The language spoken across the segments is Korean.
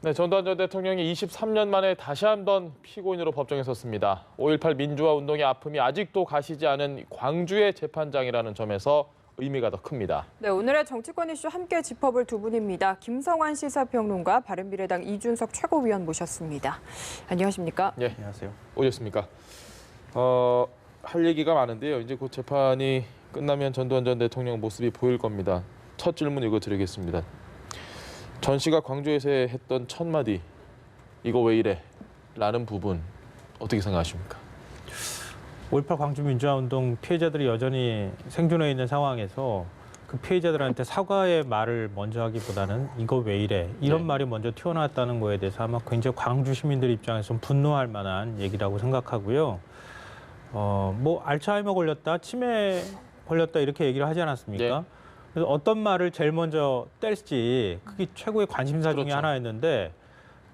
네, 전두환 전 대통령이 23년 만에 다시 한번 피고인으로 법정에 섰습니다. 5.18 민주화 운동의 아픔이 아직도 가시지 않은 광주의 재판장이라는 점에서 의미가 더 큽니다. 네, 오늘의 정치권 이슈 함께 짚어볼 두 분입니다. 김성환 시사평론가, 바른미래당 이준석 최고위원 모셨습니다. 안녕하십니까? 네, 안녕하세요. 오셨습니까? 할 얘기가 많은데요. 이제 곧 재판이 끝나면 전두환 전 대통령 모습이 보일 겁니다. 첫 질문 이거 드리겠습니다. 전 씨가 광주에서 했던 첫 마디, 이거 왜 이래? 라는 부분 어떻게 생각하십니까? 5.18 광주 민주화운동 피해자들이 여전히 생존해 있는 상황에서 그 피해자들한테 사과의 말을 먼저 하기보다는 이거 왜 이래? 이런 말이 먼저 튀어나왔다는 거에 대해서 아마 굉장히 광주 시민들 입장에서는 분노할 만한 얘기라고 생각하고요. 뭐 알츠하이머 걸렸다, 치매 걸렸다 이렇게 얘기를 하지 않았습니까? 그래서 어떤 말을 제일 먼저 뗄지 그게 최고의 관심사 중에 하나였는데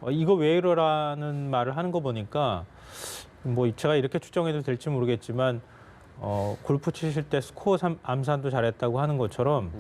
이거 왜 이러라는 말을 하는 거 보니까 뭐 제가 이렇게 추정해도 될지 모르겠지만 골프 치실 때 스코어 암산도 잘했다고 하는 것처럼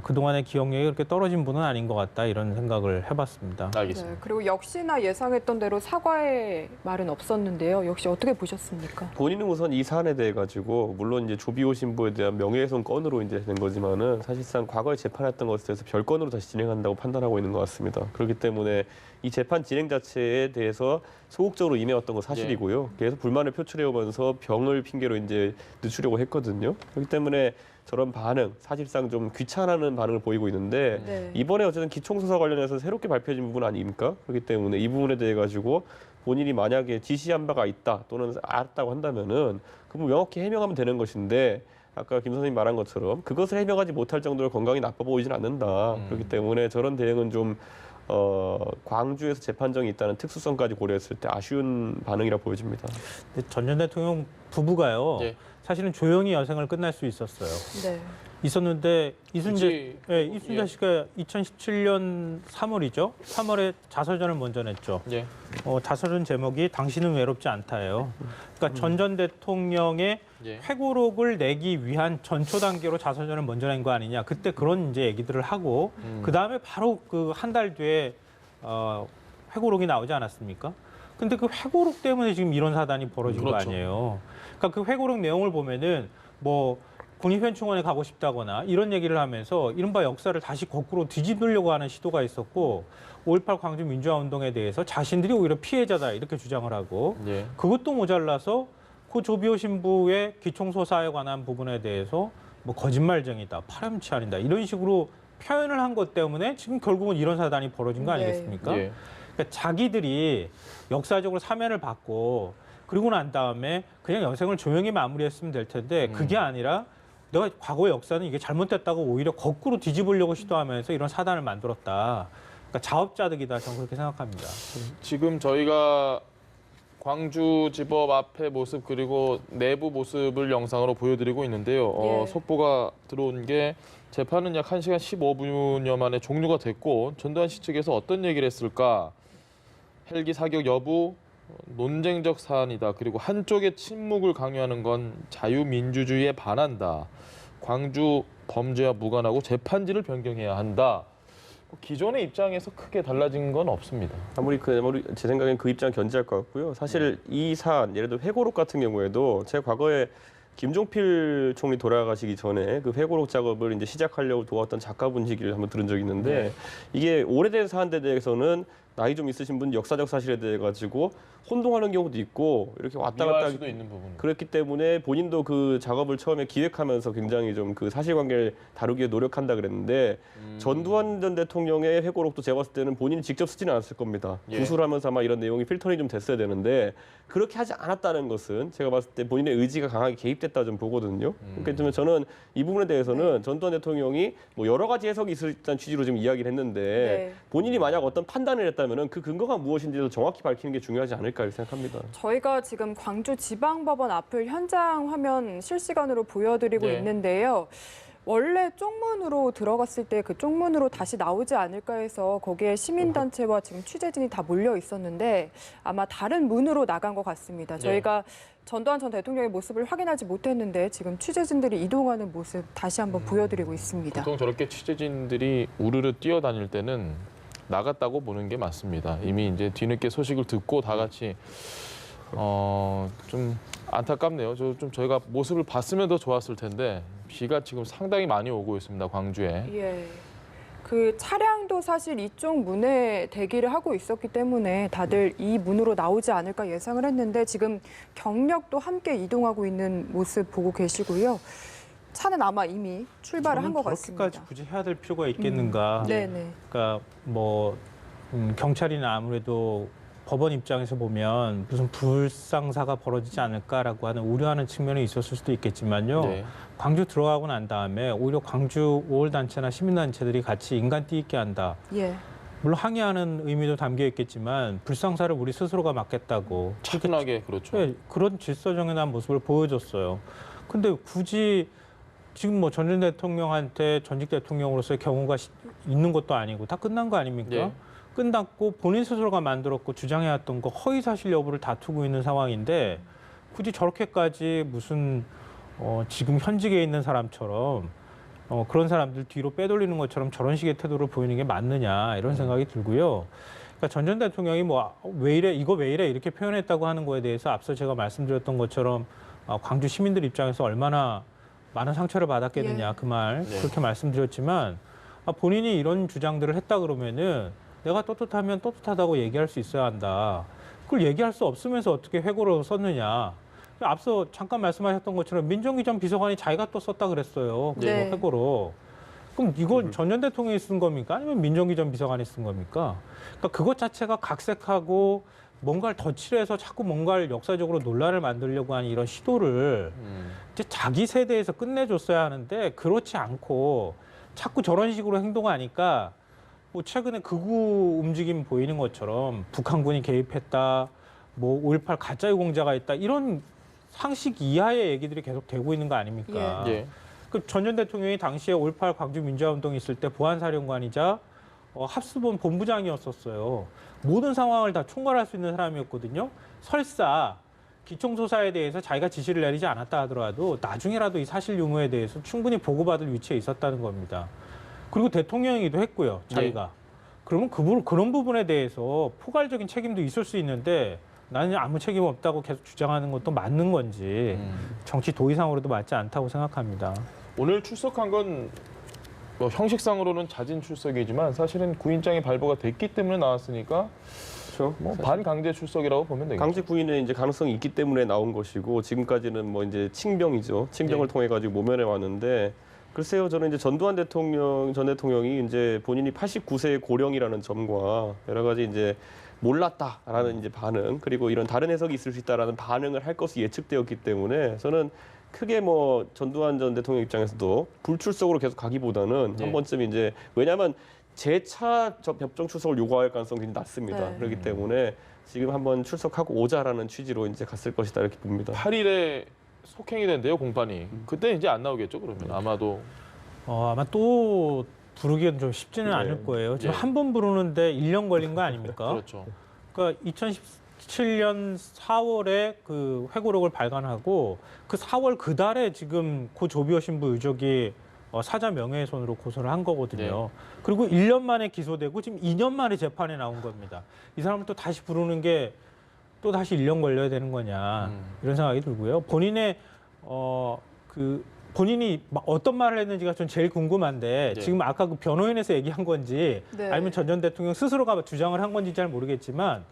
그동안의 기억력이 그렇게 떨어진 분은 아닌 것 같다 이런 생각을 해봤습니다. 알겠습니다. 네, 그리고 역시나 예상했던 대로 사과의 말은 없었는데요. 역시 어떻게 보셨습니까? 본인은 우선 이 사안에 대해 가지고 물론 이제 조비오 신부에 대한 명예훼손 건으로 이제 된 거지만은 사실상 과거에 재판했던 것에 대해서 별건으로 다시 진행한다고 판단하고 있는 것 같습니다. 그렇기 때문에 이 재판 진행 자체에 대해서 소극적으로 임해왔던 건 사실이고요. 계속 불만을 표출해오면서 병을 핑계로 이제 늦추려고 했거든요. 그렇기 때문에 저런 반응, 사실상 좀 귀찮아하는 반응을 보이고 있는데 이번에 어쨌든 기총수사 관련해서 새롭게 발표해진 부분 아닙니까? 그렇기 때문에 이 부분에 대해 가지고 본인이 만약에 지시한 바가 있다 또는 알았다고 한다면은 그 부분 명확히 해명하면 되는 것인데 아까 김 선생님 말한 것처럼 그것을 해명하지 못할 정도로 건강이 나빠 보이지는 않는다. 그렇기 때문에 저런 대응은 좀 광주에서 재판정이 있다는 특수성까지 고려했을 때 아쉬운 반응이라 보여집니다. 전 전 대통령 부부가요. 사실은 조용히 여생을 끝날 수 있었어요. 네. 있었는데 이순재 씨가 2017년 3월이죠. 3월에 자서전을 먼저 냈죠. 자서전 제목이 당신은 외롭지 않다예요. 그러니까 전 대통령의 회고록을 내기 위한 전초 단계로 자서전을 먼저 낸 거 아니냐. 그때 그런 이제 얘기들을 하고 그 다음에 바로 그 한 달 뒤에 회고록이 나오지 않았습니까? 근데 그 회고록 때문에 지금 이런 사단이 벌어진 거 아니에요. 그러니까 그 회고록 내용을 보면은 뭐 국립현충원에 가고 싶다거나 이런 얘기를 하면서 이른바 역사를 다시 거꾸로 뒤집으려고 하는 시도가 있었고 5.18 광주 민주화운동에 대해서 자신들이 오히려 피해자다 이렇게 주장을 하고 그것도 모자라서 고 조비오 신부의 기총소사에 관한 부분에 대해서 뭐 거짓말쟁이다, 파렴치한이다 이런 식으로 표현을 한 것 때문에 지금 결국은 이런 사단이 벌어진 거 아니겠습니까? 그러니까 자기들이 역사적으로 사면을 받고 그러고 난 다음에 그냥 여생을 조용히 마무리했으면 될 텐데 그게 아니라 내가 과거의 역사는 이게 잘못됐다고 오히려 거꾸로 뒤집으려고 시도하면서 이런 사단을 만들었다. 그러니까 자업자득이다. 저는 그렇게 생각합니다. 지금 저희가 광주지법 앞의 모습 그리고 내부 모습을 영상으로 보여드리고 있는데요. 속보가 들어온 게 재판은 약 1시간 15분여 만에 종료가 됐고 전두환 씨 측에서 어떤 얘기를 했을까? 헬기 사격 여부, 논쟁적 사안이다. 그리고 한쪽의 침묵을 강요하는 건 자유민주주의에 반한다. 광주 범죄와 무관하고 재판지를 변경해야 한다. 기존의 입장에서 크게 달라진 건 없습니다. 아무리 제 생각엔 그 입장 견지할 것 같고요. 사실 이 사안, 예를 들어 회고록 같은 경우에도 제가 과거에 김종필 총리 돌아가시기 전에 그 회고록 작업을 이제 시작하려고 도왔던 작가분 얘기를 한번 들은 적이 있는데 이게 오래된 사안에 대해서는 나이 좀 있으신 분 역사적 사실에 대해 가지고 혼동하는 경우도 있고 이렇게 왔다 갔다 수도 있는 부분. 그렇기 때문에 본인도 그 작업을 처음에 기획하면서 굉장히 좀 그 사실관계를 다루기 위해 노력한다 그랬는데 전두환 전 대통령의 회고록도 제가 봤을 때는 본인이 직접 쓰지는 않았을 겁니다. 구술하면서 아마 이런 내용이 필터링 좀 됐어야 되는데 그렇게 하지 않았다는 것은 제가 봤을 때 본인의 의지가 강하게 개입됐다 좀 보거든요. 그렇기 때문에 저는 이 부분에 대해서는 전두환 대통령이 뭐 여러 가지 해석이 있을 듯한 취지로 지금 이야기를 했는데 본인이 만약 어떤 판단을 했다면 그 근거가 무엇인지도 정확히 밝히는 게 중요하지 않을까 생각합니다. 저희가 지금 광주지방법원 앞을 현장 화면 실시간으로 보여드리고 있는데요. 원래 쪽문으로 들어갔을 때 그 쪽문으로 다시 나오지 않을까 해서 거기에 시민단체와 지금 취재진이 다 몰려 있었는데 아마 다른 문으로 나간 것 같습니다. 저희가 전두환 전 대통령의 모습을 확인하지 못했는데 지금 취재진들이 이동하는 모습 다시 한번 보여드리고 있습니다. 보통 저렇게 취재진들이 우르르 뛰어다닐 때는 나갔다고 보는 게 맞습니다. 이미 이제 뒤늦게 소식을 듣고 다 같이 좀 안타깝네요. 저희가 모습을 봤으면 더 좋았을 텐데 비가 지금 상당히 많이 오고 있습니다. 광주에. 예. 그 차량도 사실 이쪽 문에 대기를 하고 있었기 때문에 다들 이 문으로 나오지 않을까 예상을 했는데 지금 경력도 함께 이동하고 있는 모습 보고 계시고요. 차는 아마 이미 출발을 한 것 같습니다. 저렇게까지 굳이 해야 될 필요가 있겠는가. 네네. 그러니까 뭐 경찰이나 아무래도 법원 입장에서 보면 무슨 불상사가 벌어지지 않을까라고 하는 우려하는 측면이 있었을 수도 있겠지만요. 네. 광주 들어가고 난 다음에 오히려 광주 5월 단체나 시민단체들이 같이 인간띠 있게 한다. 예. 물론 항의하는 의미도 담겨 있겠지만 불상사를 우리 스스로가 막겠다고 차분하게 그렇죠. 네, 그런 질서정연한 모습을 보여줬어요. 근데 굳이 지금 뭐 전 대통령한테 전직 대통령으로서의 경우가 있는 것도 아니고 다 끝난 거 아닙니까? 네. 끝났고 본인 스스로가 만들었고 주장해왔던 거 허위 사실 여부를 다투고 있는 상황인데 굳이 저렇게까지 무슨 지금 현직에 있는 사람처럼 그런 사람들 뒤로 빼돌리는 것처럼 저런 식의 태도를 보이는 게 맞느냐 이런 생각이 들고요. 그러니까 전 전 대통령이 뭐 왜 이래 이거 왜 이래 이렇게 표현했다고 하는 거에 대해서 앞서 제가 말씀드렸던 것처럼 광주 시민들 입장에서 얼마나 많은 상처를 받았겠느냐 예. 그 말 네. 그렇게 말씀드렸지만 본인이 이런 주장들을 했다 그러면은 내가 떳떳하면 떳떳하다고 얘기할 수 있어야 한다. 그걸 얘기할 수 없으면서 어떻게 회고로 썼느냐. 앞서 잠깐 말씀하셨던 것처럼 민정기 전 비서관이 자기가 또 썼다 그랬어요. 네. 회고로. 그럼 이건 전 전 대통령이 쓴 겁니까? 아니면 민정기 전 비서관이 쓴 겁니까? 그러니까 그것 자체가 각색하고 뭔가를 덧칠해서 자꾸 뭔가를 역사적으로 논란을 만들려고 하는 이런 시도를 이제 자기 세대에서 끝내줬어야 하는데 그렇지 않고 자꾸 저런 식으로 행동하니까 뭐 최근에 극우 움직임 보이는 것처럼 북한군이 개입했다, 뭐 5.18 가짜유공자가 있다 이런 상식 이하의 얘기들이 계속 되고 있는 거 아닙니까? 예. 그 전 전 대통령이 당시에 5.18 광주 민주화운동이 있을 때 보안사령관이자 합수본 본부장이었었어요. 모든 상황을 다 총괄할 수 있는 사람이었거든요. 설사 기총소사에 대해서 자기가 지시를 내리지 않았다 하더라도 나중에라도 이 사실 유무에 대해서 충분히 보고받을 위치에 있었다는 겁니다. 그리고 대통령이기도 했고요, 자기가. 그러면 그런 부분에 대해서 포괄적인 책임도 있을 수 있는데 나는 아무 책임 없다고 계속 주장하는 것도 맞는 건지 정치 도의상으로도 맞지 않다고 생각합니다. 오늘 출석한 건 뭐 형식상으로는 자진 출석이지만 사실은 구인장이 발부가 됐기 때문에 나왔으니까 그렇죠. 뭐 반강제 출석이라고 보면 되겠죠. 강제 구인은 이제 가능성이 있기 때문에 나온 것이고 지금까지는 뭐 이제 칭병이죠. 칭병을 네. 통해 가지고 모면해 왔는데 글쎄요, 저는 이제 전두환 전 대통령이 이제 본인이 89세의 고령이라는 점과 여러 가지 이제 몰랐다라는 이제 반응 그리고 이런 다른 해석이 있을 수 있다라는 반응을 할 것이 예측되었기 때문에 저는 크게 뭐 전두환 전 대통령 입장에서도 불출석으로 계속 가기보다는 네. 한 번쯤 이제 왜냐하면 재차 법정 출석을 요구할 가능성이 굉장히 낮습니다. 네. 그렇기 때문에 지금 한번 출석하고 오자라는 취지로 이제 갔을 것이다 이렇게 봅니다. 8일에 속행이 된대요, 공판이. 그때 이제 안 나오겠죠, 그러면. 아마도. 아마 또 부르기는 좀 쉽지는 네. 않을 거예요. 지금 네. 한 번 부르는데 1년 걸린 거 아닙니까? 그렇죠. 그러니까 2017년 4월에 그 회고록을 발간하고 그 4월 그 달에 지금 고 조비오 신부 유족이 사자 명예훼손으로 고소를 한 거거든요. 그리고 1년 만에 기소되고 지금 2년 만에 재판에 나온 겁니다. 이 사람을 또 다시 부르는 게 또 다시 1년 걸려야 되는 거냐 이런 생각이 들고요. 본인의 본인이 어떤 말을 했는지가 전 제일 궁금한데 네. 지금 아까 그 변호인에서 얘기한 건지 네. 아니면 전 전 대통령 스스로가 주장을 한 건지 잘 모르겠지만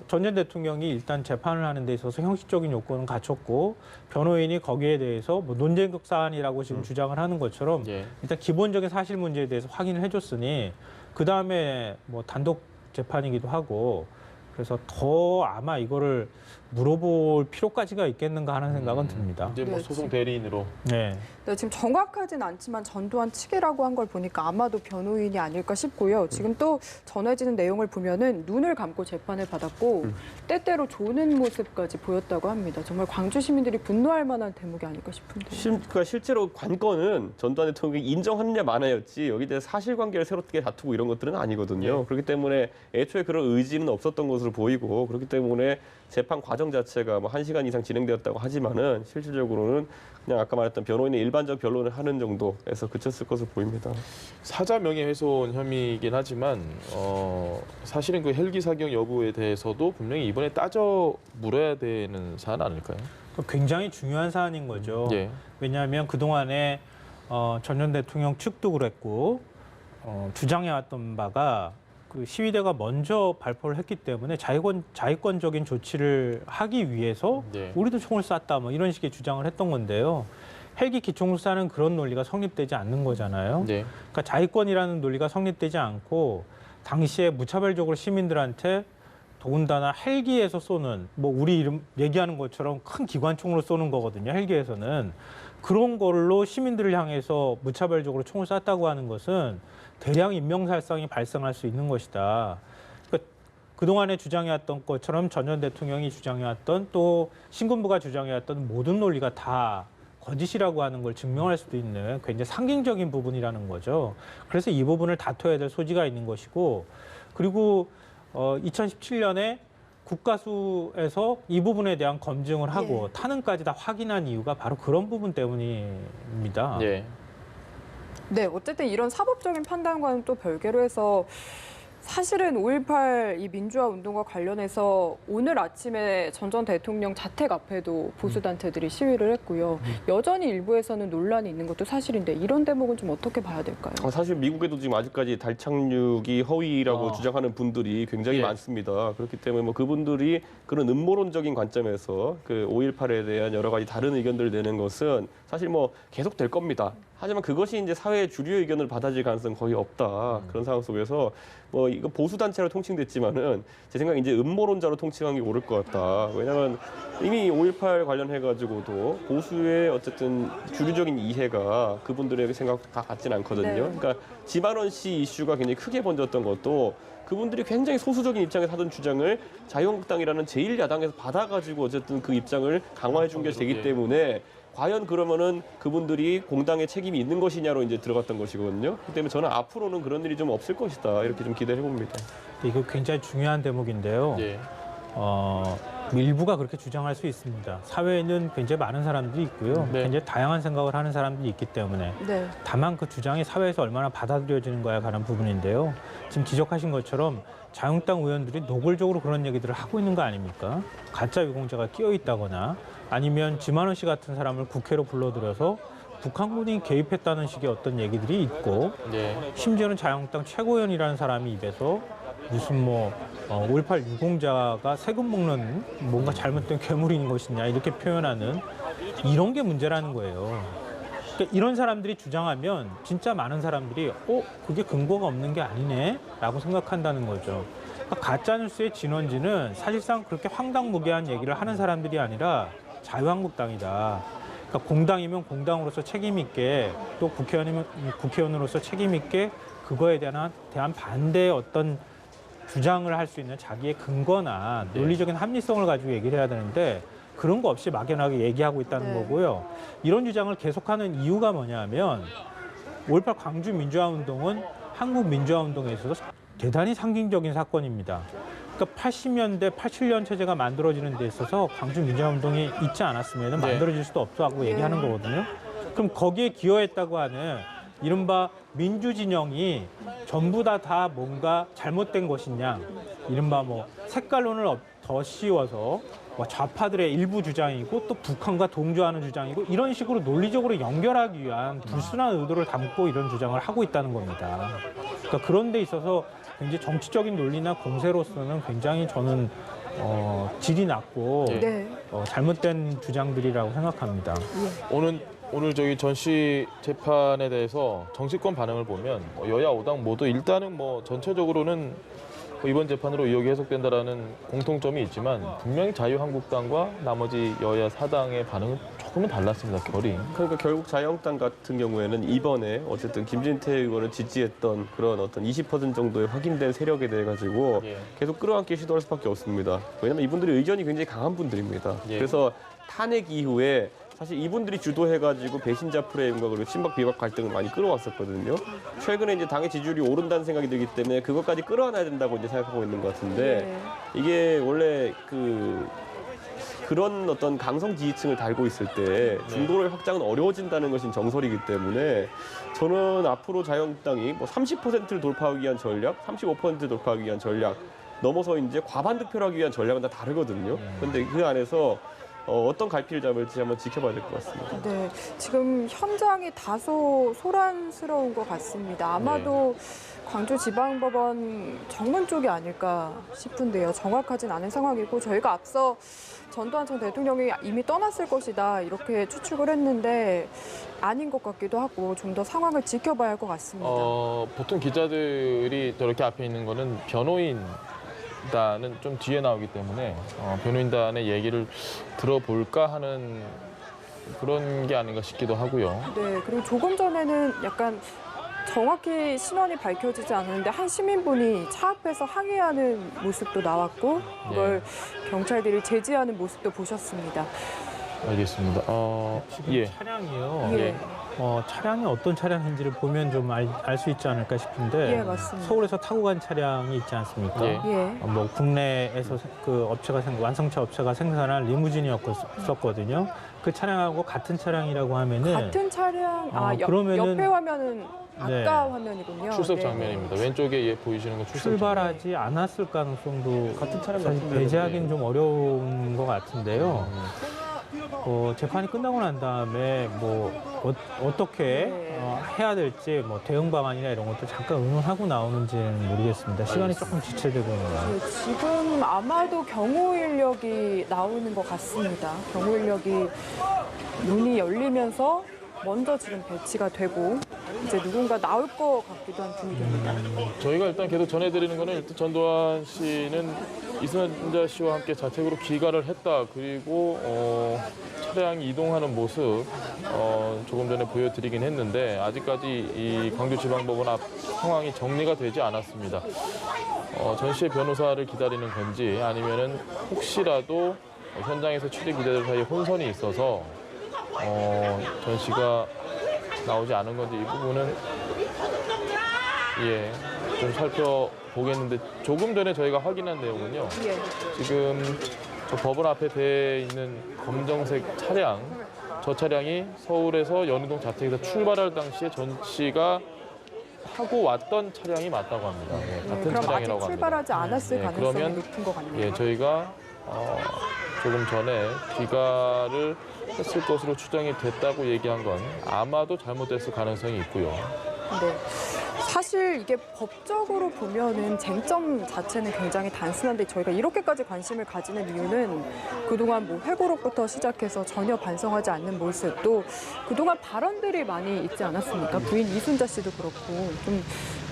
전 전 대통령이 일단 재판을 하는 데 있어서 형식적인 요건은 갖췄고 변호인이 거기에 대해서 뭐 논쟁적 사안이라고 지금 주장을 하는 것처럼 예. 일단 기본적인 사실 문제에 대해서 확인을 해줬으니 그 다음에 뭐 단독 재판이기도 하고 그래서 더 아마 이거를 물어볼 필요까지가 있겠는가 하는 생각은 듭니다. 이제 뭐 네, 소송 지금- 대리인으로. 네. 네, 지금 정확하진 않지만 전두환 측이라고 한 걸 보니까 아마도 변호인이 아닐까 싶고요. 지금 또 전해지는 내용을 보면은 눈을 감고 재판을 받았고 때때로 조는 모습까지 보였다고 합니다. 정말 광주 시민들이 분노할 만한 대목이 아닐까 싶은데. 그러니까 실제로 관건은 전두환 대통령이 인정하느냐 마냐였지 여기에 대해 사실관계를 새롭게 다투고 이런 것들은 아니거든요. 그렇기 때문에 애초에 그런 의지는 없었던 것으로 것으로 보이고 그렇기 때문에 재판 과정 자체가 뭐 1시간 이상 진행되었다고 하지만은 실질적으로는 그냥 아까 말했던 변호인의 일반적 변론을 하는 정도에서 그쳤을 것으로 보입니다. 사자 명예훼손 혐의이긴 하지만 사실은 그 헬기 사격 여부에 대해서도 분명히 이번에 따져 물어야 되는 사안 아닐까요? 굉장히 중요한 사안인 거죠. 예. 왜냐하면 그동안에 전 전 대통령 측도 그랬고 주장해왔던 바가 그 시위대가 먼저 발표를 했기 때문에 자위권적인 조치를 하기 위해서 네. 우리도 총을 쐈다 뭐 이런 식의 주장을 했던 건데요. 헬기 기총을 쏴는 그런 논리가 성립되지 않는 거잖아요. 네. 그러니까 자위권이라는 논리가 성립되지 않고 당시에 무차별적으로 시민들한테 더군다나 헬기에서 쏘는 뭐 우리 이름 얘기하는 것처럼 큰 기관총으로 쏘는 거거든요. 헬기에서는 그런 걸로 시민들을 향해서 무차별적으로 총을 쐈다고 하는 것은 대량 인명살상이 발생할 수 있는 것이다. 그러니까 그동안에 주장해왔던 것처럼 전 대통령이 주장해왔던 또 신군부가 주장해왔던 모든 논리가 다 거짓이라고 하는 걸 증명할 수도 있는 굉장히 상징적인 부분이라는 거죠. 그래서 이 부분을 다퉈야 될 소지가 있는 것이고 그리고 2017년에 국가수에서 이 부분에 대한 검증을 하고 예. 탄핵까지 다 확인한 이유가 바로 그런 부분 때문입니다. 예. 네, 어쨌든 이런 사법적인 판단과는 또 별개로 해서 사실은 5.18 이 민주화 운동과 관련해서 오늘 아침에 전 대통령 자택 앞에도 보수단체들이 시위를 했고요. 여전히 일부에서는 논란이 있는 것도 사실인데 이런 대목은 좀 어떻게 봐야 될까요? 사실 미국에도 지금 아직까지 달 착륙이 허위라고 주장하는 분들이 굉장히 예. 많습니다. 그렇기 때문에 뭐 그분들이 그런 음모론적인 관점에서 그 5.18에 대한 여러 가지 다른 의견들을 내는 것은 사실 뭐 계속 될 겁니다. 하지만 그것이 이제 사회의 주류의 의견을 받아들일 가능성은 거의 없다. 그런 상황 속에서 뭐 이거 보수 단체로 통칭됐지만은 제 생각에 이제 음모론자로 통칭한 게 옳을 것 같다. 왜냐하면 이미 5.18 관련해 가지고도 보수의 어쨌든 주류적인 이해가 그분들의 생각 다 같진 않거든요. 네. 그러니까 지만원 씨 이슈가 굉장히 크게 번졌던 것도 그분들이 굉장히 소수적인 입장에서 하던 주장을 자유한국당이라는 제1야당에서 받아가지고 어쨌든 그 입장을 강화해 준 게 되기 때문에 과연 그러면은 그분들이 공당의 책임이 있는 것이냐로 이제 들어갔던 것이거든요. 그렇기 때문에 저는 앞으로는 그런 일이 좀 없을 것이다. 이렇게 좀 기대를 해봅니다. 이거 굉장히 중요한 대목인데요. 예. 일부가 그렇게 주장할 수 있습니다. 사회에는 굉장히 많은 사람들이 있고요. 네. 굉장히 다양한 생각을 하는 사람들이 있기 때문에 네. 다만 그 주장이 사회에서 얼마나 받아들여지는가에 관한 부분인데요. 지금 지적하신 것처럼 자유한국당 의원들이 노골적으로 그런 얘기들을 하고 있는 거 아닙니까? 가짜 유공자가 끼어 있다거나 아니면 지만원 씨 같은 사람을 국회로 불러들여서 북한군이 개입했다는 식의 어떤 얘기들이 있고 예. 심지어는 자유한국당 최고위원이라는 사람이 입에서 무슨 5.18 유공자가 세금 먹는 뭔가 잘못된 괴물인 것이냐 이렇게 표현하는 이런 게 문제라는 거예요. 그러니까 이런 사람들이 주장하면 진짜 많은 사람들이 그게 근거가 없는 게 아니네 라고 생각한다는 거죠. 그러니까 가짜뉴스의 진원지는 사실상 그렇게 황당무계한 얘기를 하는 사람들이 아니라 자유한국당이다. 그러니까 공당이면 공당으로서 책임 있게 또 국회의원이면 국회의원으로서 책임 있게 그거에 대한 반대의 어떤 주장을 할 수 있는 자기의 근거나 논리적인 합리성을 가지고 얘기를 해야 되는데 그런 거 없이 막연하게 얘기하고 있다는 네. 거고요. 이런 주장을 계속하는 이유가 뭐냐면 5.18 광주 민주화운동은 한국 민주화운동에 있어서 대단히 상징적인 사건입니다. 그러니까 80년대, 87년 체제가 만들어지는 데 있어서 광주 민주화운동이 있지 않았으면 만들어질 수도 없다고 얘기하는 거거든요. 그럼 거기에 기여했다고 하는 이른바 민주진영이 전부 다 뭔가 잘못된 것이냐, 이른바 색깔론을 더 씌워서 좌파들의 일부 주장이고 또 북한과 동조하는 주장이고 이런 식으로 논리적으로 연결하기 위한 불순한 의도를 담고 이런 주장을 하고 있다는 겁니다. 그러니까 그런 데 있어서 굉장히 정치적인 논리나 공세로서는 굉장히 저는 질이 낮고 네. 잘못된 주장들이라고 생각합니다. 오늘 저기 전 씨 재판에 대해서 정치권 반응을 보면 여야 5당 모두 일단은 전체적으로는 이번 재판으로 의혹이 해석된다라는 공통점이 있지만 분명히 자유한국당과 나머지 여야 4당의 반응은 조금은 달랐습니다. 결이. 그러니까 결국 자유한국당 같은 경우에는 이번에 어쨌든 김진태 의원을 지지했던 그런 어떤 20% 정도의 확인된 세력에 대해 가지고 계속 끌어안기 시도할 수밖에 없습니다. 왜냐하면 이분들이 의견이 굉장히 강한 분들입니다. 그래서 탄핵 이후에 사실 이분들이 주도해가지고 배신자 프레임과 그리고 친박 비박 갈등을 많이 끌어왔었거든요. 최근에 이제 당의 지지율이 오른다는 생각이 들기 때문에 그것까지 끌어안아야 된다고 이제 생각하고 있는 것 같은데 이게 원래 그런 어떤 강성 지지층을 달고 있을 때 중도의 확장은 어려워진다는 것이 정설이기 때문에 저는 앞으로 자유한국당이 뭐 30%를 돌파하기 위한 전략, 35%를 돌파하기 위한 전략 넘어서 이제 과반 득표를 하기 위한 전략은 다 다르거든요. 그런데 그 안에서 어떤 갈피를 잡을지 한번 지켜봐야 될 것 같습니다. 네, 지금 현장이 다소 소란스러운 것 같습니다. 아마도 광주지방법원 정문 쪽이 아닐까 싶은데요. 정확하진 않은 상황이고 저희가 앞서 전두환 전 대통령이 이미 떠났을 것이다 이렇게 추측을 했는데 아닌 것 같기도 하고 좀 더 상황을 지켜봐야 할 것 같습니다. 보통 기자들이 저렇게 앞에 있는 거는 변호인단은 좀 뒤에 나오기 때문에 변호인단의 얘기를 들어볼까 하는 그런 게 아닌가 싶기도 하고요. 네, 그리고 조금 전에는 약간 정확히 신원이 밝혀지지 않았는데 한 시민분이 차 앞에서 항의하는 모습도 나왔고 그걸 경찰들이 제지하는 모습도 보셨습니다. 알겠습니다. 지금 예. 차량이요. 예. 차량이 어떤 차량인지를 보면 좀 알 수 있지 않을까 싶은데 예, 맞습니다. 서울에서 타고 간 차량이 있지 않습니까? 예. 예. 뭐 국내에서 그 업체가 완성차 업체가 생산한 리무진이었거든요. 그 차량하고 같은 차량이라고 하면은 같은 차량, 그러면은- 옆에 화면은 아까 네. 화면이군요. 출석 네. 장면입니다. 왼쪽에 보이시는 건 출석 장면. 출발하지 않았을 가능성도 같은 차량 사실 같은데. 배제하기는 좀 어려운 것 같은데요. 재판이 끝나고 난 다음에 어떻게 네. 해야 될지 대응 방안이나 이런 것도 잠깐 의논하고 나오는지는 모르겠습니다. 시간이 조금 지체되고 있는 것 같아요. 네, 지금 아마도 경호 인력이 나오는 것 같습니다. 경호 인력이 문이 열리면서 먼저 지금 배치가 되고 이제 누군가 나올 것 같기도 한 분위기입니다. 저희가 일단 계속 전해드리는 거는 일단 전두환 씨는 이순자 씨와 함께 자택으로 귀가를 했다. 그리고 차량이 이동하는 모습 조금 전에 보여드리긴 했는데 아직까지 이 광주지방법원 앞 상황이 정리가 되지 않았습니다. 전 씨의 변호사를 기다리는 건지 아니면은 혹시라도 현장에서 취재 기자들 사이에 혼선이 있어서 전 씨가 나오지 않은 건지 이 부분은 좀 살펴보겠는데 조금 전에 저희가 확인한 내용은요. 예. 지금 저 법원 앞에 대 있는 검정색 차량, 저 차량이 서울에서 연희동 자택에서 출발할 당시에 전 씨가 타고 왔던 차량이 맞다고 합니다. 같은 그럼 차량이라고 아직 합니다. 출발하지 않았을 가능성이 그러면 높은 것 같네요. 저희가 조금 전에 귀가를 했을 것으로 추정이 됐다고 얘기한 건 아마도 잘못됐을 가능성이 있고요. 네. 사실 이게 법적으로 보면은 쟁점 자체는 굉장히 단순한데 저희가 이렇게까지 관심을 가지는 이유는 그동안 회고록부터 시작해서 전혀 반성하지 않는 모습 또 그동안 발언들이 많이 있지 않았습니까? 부인 이순자 씨도 그렇고 좀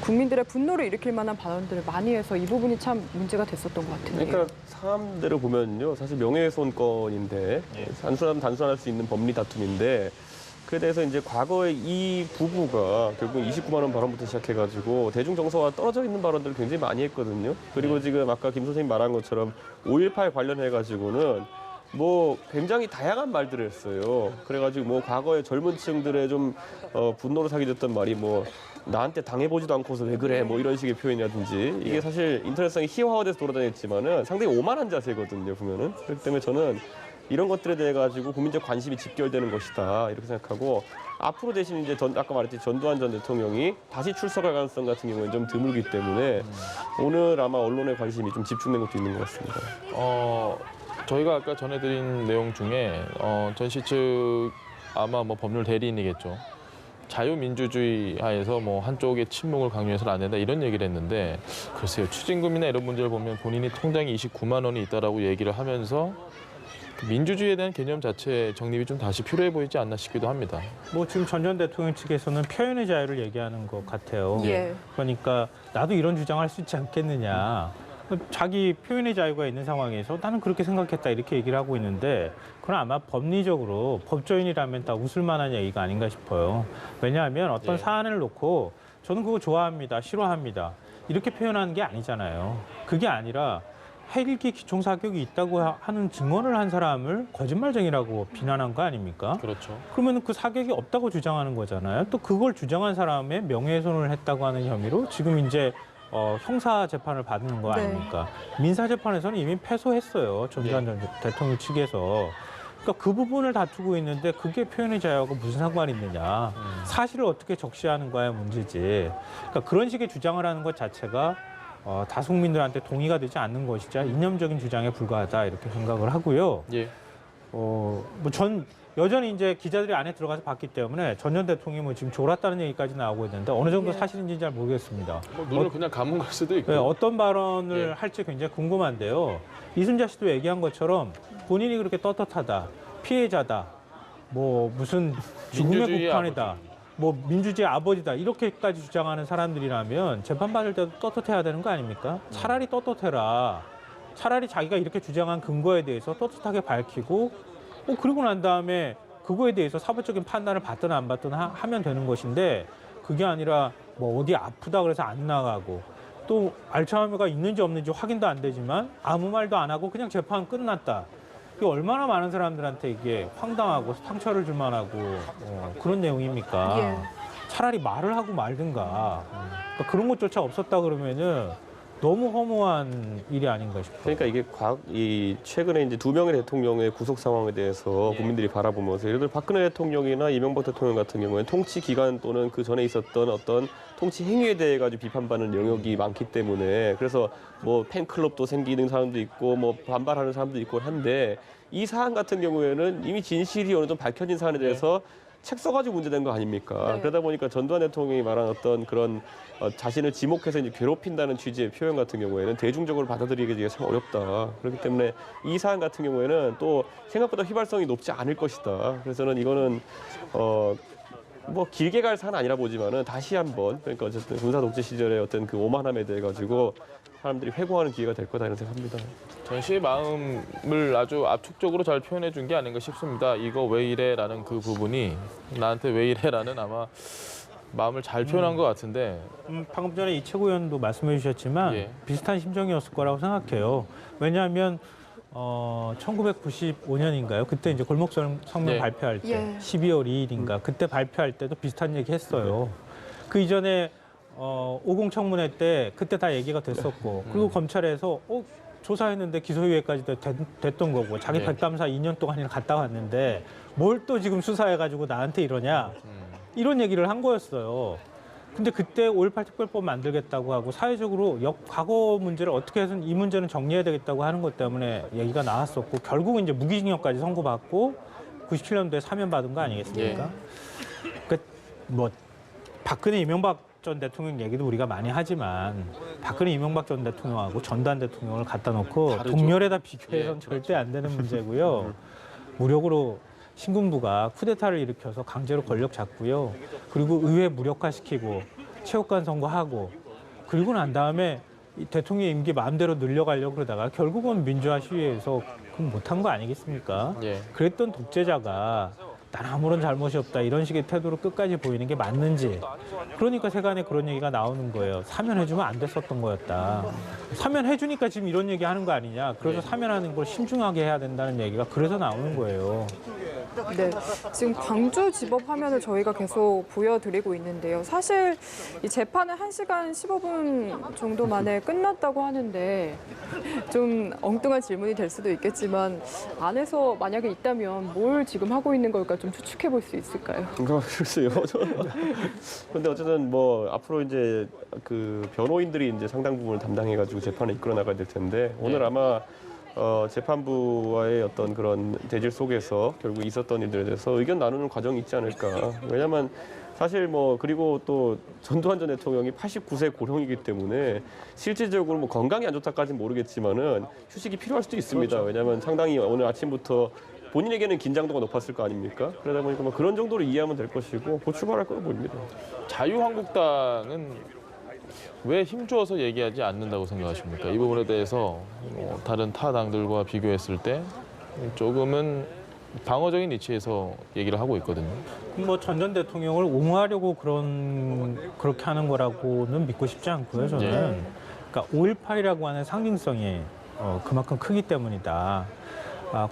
국민들의 분노를 일으킬 만한 발언들을 많이 해서 이 부분이 참 문제가 됐었던 것 같은데요. 그러니까 상황대로 보면요, 사실 명예훼손건인데 단순할 수 있는 법리 다툼인데 그에 대해서 이제 과거에 이 부부가 결국 29만 원 발언부터 시작해가지고 대중 정서와 떨어져 있는 발언들을 굉장히 많이 했거든요. 그리고 지금 아까 김 선생님 말한 것처럼 5.18 관련해가지고는 굉장히 다양한 말들을 했어요. 그래가지고 과거에 젊은 층들의 좀 분노를 사게 됐던 말이 나한테 당해보지도 않고서 왜 그래 이런 식의 표현이라든지 이게 사실 인터넷상에 희화화돼서 돌아다녔지만은 상당히 오만한 자세거든요 보면은. 그렇기 때문에 저는 이런 것들에 대해 가지고 국민적 관심이 집결되는 것이다 이렇게 생각하고 앞으로 대신 이제 아까 말했듯이 전두환 전 대통령이 다시 출석할 가능성 같은 경우는 좀 드물기 때문에 오늘 아마 언론의 관심이 좀 집중된 것도 있는 것 같습니다. 저희가 아까 전해드린 내용 중에 전 씨 측 아마 법률 대리인이겠죠. 자유민주주의 하에서 한쪽의 침묵을 강요해서는 안 된다 이런 얘기를 했는데 글쎄요 추징금이나 이런 문제를 보면 본인이 통장에 29만 원이 있다라고 얘기를 하면서 민주주의에 대한 개념 자체 정립이 좀 다시 필요해 보이지 않나 싶기도 합니다. 지금 전 전 대통령 측에서는 표현의 자유를 얘기하는 것 같아요. 예. 그러니까 나도 이런 주장할 수 있지 않겠느냐. 자기 표현의 자유가 있는 상황에서 나는 그렇게 생각했다 이렇게 얘기를 하고 있는데 그건 아마 법리적으로 법조인이라면 다 웃을 만한 얘기가 아닌가 싶어요. 왜냐하면 어떤 사안을 놓고 저는 그거 좋아합니다, 싫어합니다 이렇게 표현하는 게 아니잖아요. 그게 아니라 헬기 기총 사격이 있다고 하는 증언을 한 사람을 거짓말쟁이라고 비난한 거 아닙니까? 그렇죠. 그러면 그 사격이 없다고 주장하는 거잖아요. 또 그걸 주장한 사람의 명예훼손을 했다고 하는 혐의로 지금 이제 형사 재판을 받는 거 네. 아닙니까? 민사 재판에서는 이미 패소했어요. 전두환 전 대통령 측에서. 그러니까 그 부분을 다투고 있는데 그게 표현의 자유하고 무슨 상관이 있느냐. 사실을 어떻게 적시하는 거야 문제지. 그러니까 그런 식의 주장을 하는 것 자체가 다국민들한테 동의가 되지 않는 것이자 이념적인 주장에 불과하다 이렇게 생각을 하고요. 예. 전 여전히 이제 기자들이 안에 들어가서 봤기 때문에 전 대통령이 뭐 지금 졸았다는 얘기까지 나오고 있는데 어느 정도 예. 사실인지 잘 모르겠습니다. 눈을 그냥 감은 걸 수도 있고. 네, 어떤 발언을 예. 할지 굉장히 궁금한데요. 이순자 씨도 얘기한 것처럼 본인이 그렇게 떳떳하다, 피해자다, 뭐 무슨 죽음의 민주주의의 국판이다, 뭐 민주주의 아버지다 이렇게까지 주장하는 사람들이라면 재판받을 때도 떳떳해야 되는 거 아닙니까? 차라리 떳떳해라. 차라리 자기가 이렇게 주장한 근거에 대해서 떳떳하게 밝히고 그리고 난 다음에 그거에 대해서 사법적인 판단을 받든 안 받든 하면 되는 것인데 그게 아니라 뭐 어디 아프다 그래서 안 나가고 또 알츠하이머가 있는지 없는지 확인도 안 되지만 아무 말도 안 하고 그냥 재판 끝났다. 이게 얼마나 많은 사람들한테 이게 황당하고 상처를 줄 만하고 그런 내용입니까? 예. 차라리 말을 하고 말든가. 그러니까 그런 것조차 없었다 그러면은 너무 허무한 일이 아닌가 싶어요. 그러니까 이게 최근에 이제 두 명의 대통령의 구속 상황에 대해서 국민들이 바라보면서 예를 들어 박근혜 대통령이나 이명박 대통령 같은 경우에는 통치 기간 또는 그 전에 있었던 어떤 통치 행위에 대해 가지고 비판받는 영역이 많기 때문에 그래서 뭐 팬클럽도 생기는 사람도 있고 뭐 반발하는 사람도 있고 한데 이 사안 같은 경우에는 이미 진실이 어느 정도 밝혀진 사안에 대해서 책 써가지고 문제된 거 아닙니까? 네. 그러다 보니까 전두환 대통령이 말한 어떤 그런 자신을 지목해서 이제 괴롭힌다는 취지의 표현 같은 경우에는 대중적으로 받아들이기가 참 어렵다. 그렇기 때문에 이 사안 같은 경우에는 또 생각보다 휘발성이 높지 않을 것이다. 그래서는 이거는 뭐 길게 갈 사안 아니라 보지만은 다시 한번 그러니까 어쨌든 군사 독재 시절의 어떤 그 오만함에 대해 가지고 사람들이 회고하는 기회가 될 거다 이런 생각합니다. 전 씨의 마음을 아주 압축적으로 잘 표현해 준 게 아닌가 싶습니다. 이거 왜 이래라는 그 부분이 나한테 왜 이래라는 아마 마음을 잘 표현한 것 같은데 방금 전에 이채구 의원도 말씀해 주셨지만 예. 비슷한 심정이었을 거라고 생각해요. 왜냐하면 1995년인가요? 그때 이제 골목성명 예. 발표할 때 예. 12월 2일인가 그때 발표할 때도 비슷한 얘기 했어요. 그 이전에 50 청문회 때 그때 다 얘기가 됐었고 그리고 검찰에서 조사했는데 기소유예까지 됐던 거고 자기 예. 백담사 2년 동안이나 갔다 왔는데 뭘 또 지금 수사해가지고 나한테 이러냐 이런 얘기를 한 거였어요. 근데 그때 5.18 특별법 만들겠다고 하고 사회적으로 과거 문제를 어떻게 해서는 이 문제는 정리해야 되겠다고 하는 것 때문에 얘기가 나왔었고 결국은 이제 무기징역까지 선고받고 97년도에 사면받은 거 아니겠습니까? 그러니까 뭐 박근혜 이명박 전 대통령 얘기도 우리가 많이 하지만 박근혜 이명박 전 대통령하고 전두환 대통령을 갖다 놓고 다르죠. 동렬에다 비교해서는 예, 절대 안 되는 문제고요. 무력으로 신군부가 쿠데타를 일으켜서 강제로 권력 잡고요. 그리고 의회 무력화시키고 체육관 선거하고 그리고 난 다음에 이 대통령 임기 마음대로 늘려가려고 그러다가 결국은 민주화 시위에서 그건 못한 거 아니겠습니까? 예. 그랬던 독재자가 난 아무런 잘못이 없다 이런 식의 태도로 끝까지 보이는 게 맞는지 그러니까 세간에 그런 얘기가 나오는 거예요. 사면해주면 안 됐었던 거였다. 사면해주니까 지금 이런 얘기 하는 거 아니냐. 그래서 사면하는 걸 신중하게 해야 된다는 얘기가 그래서 나오는 거예요. 네, 지금 광주지법 화면을 저희가 계속 보여드리고 있는데요. 사실 이 재판은 1시간 15분 정도 만에 끝났다고 하는데 좀 엉뚱한 질문이 될 수도 있겠지만 안에서 만약에 있다면 뭘 지금 하고 있는 걸까 좀 추측해 볼 수 있을까요? 글쎄요. 그런데 어쨌든 뭐 앞으로 이제 그 변호인들이 이제 상당 부분을 담당해가지고 재판을 이끌어 나가야 될 텐데 오늘 아마 재판부와의 어떤 그런 대질 속에서 결국 있었던 일들에 대해서 의견 나누는 과정이 있지 않을까. 왜냐하면 사실 뭐 그리고 또 전두환 전 대통령이 89세 고령이기 때문에 실질적으로 뭐 건강이 안 좋다까지는 모르겠지만은 휴식이 필요할 수도 있습니다. 그렇죠. 왜냐하면 상당히 오늘 아침부터 본인에게는 긴장도가 높았을 거 아닙니까? 그러다 보니까 뭐 그런 정도로 이해하면 될 것이고 곧 출발할 거로 보입니다. 자유한국당은 왜 힘주어서 얘기하지 않는다고 생각하십니까? 이 부분에 대해서 다른 타 당들과 비교했을 때 조금은 방어적인 위치에서 얘기를 하고 있거든요. 뭐 전 전 대통령을 옹호하려고 그렇게 하는 거라고는 믿고 싶지 않고요. 저는. 네. 그러니까 5.18이라고 하는 상징성이 그만큼 크기 때문이다.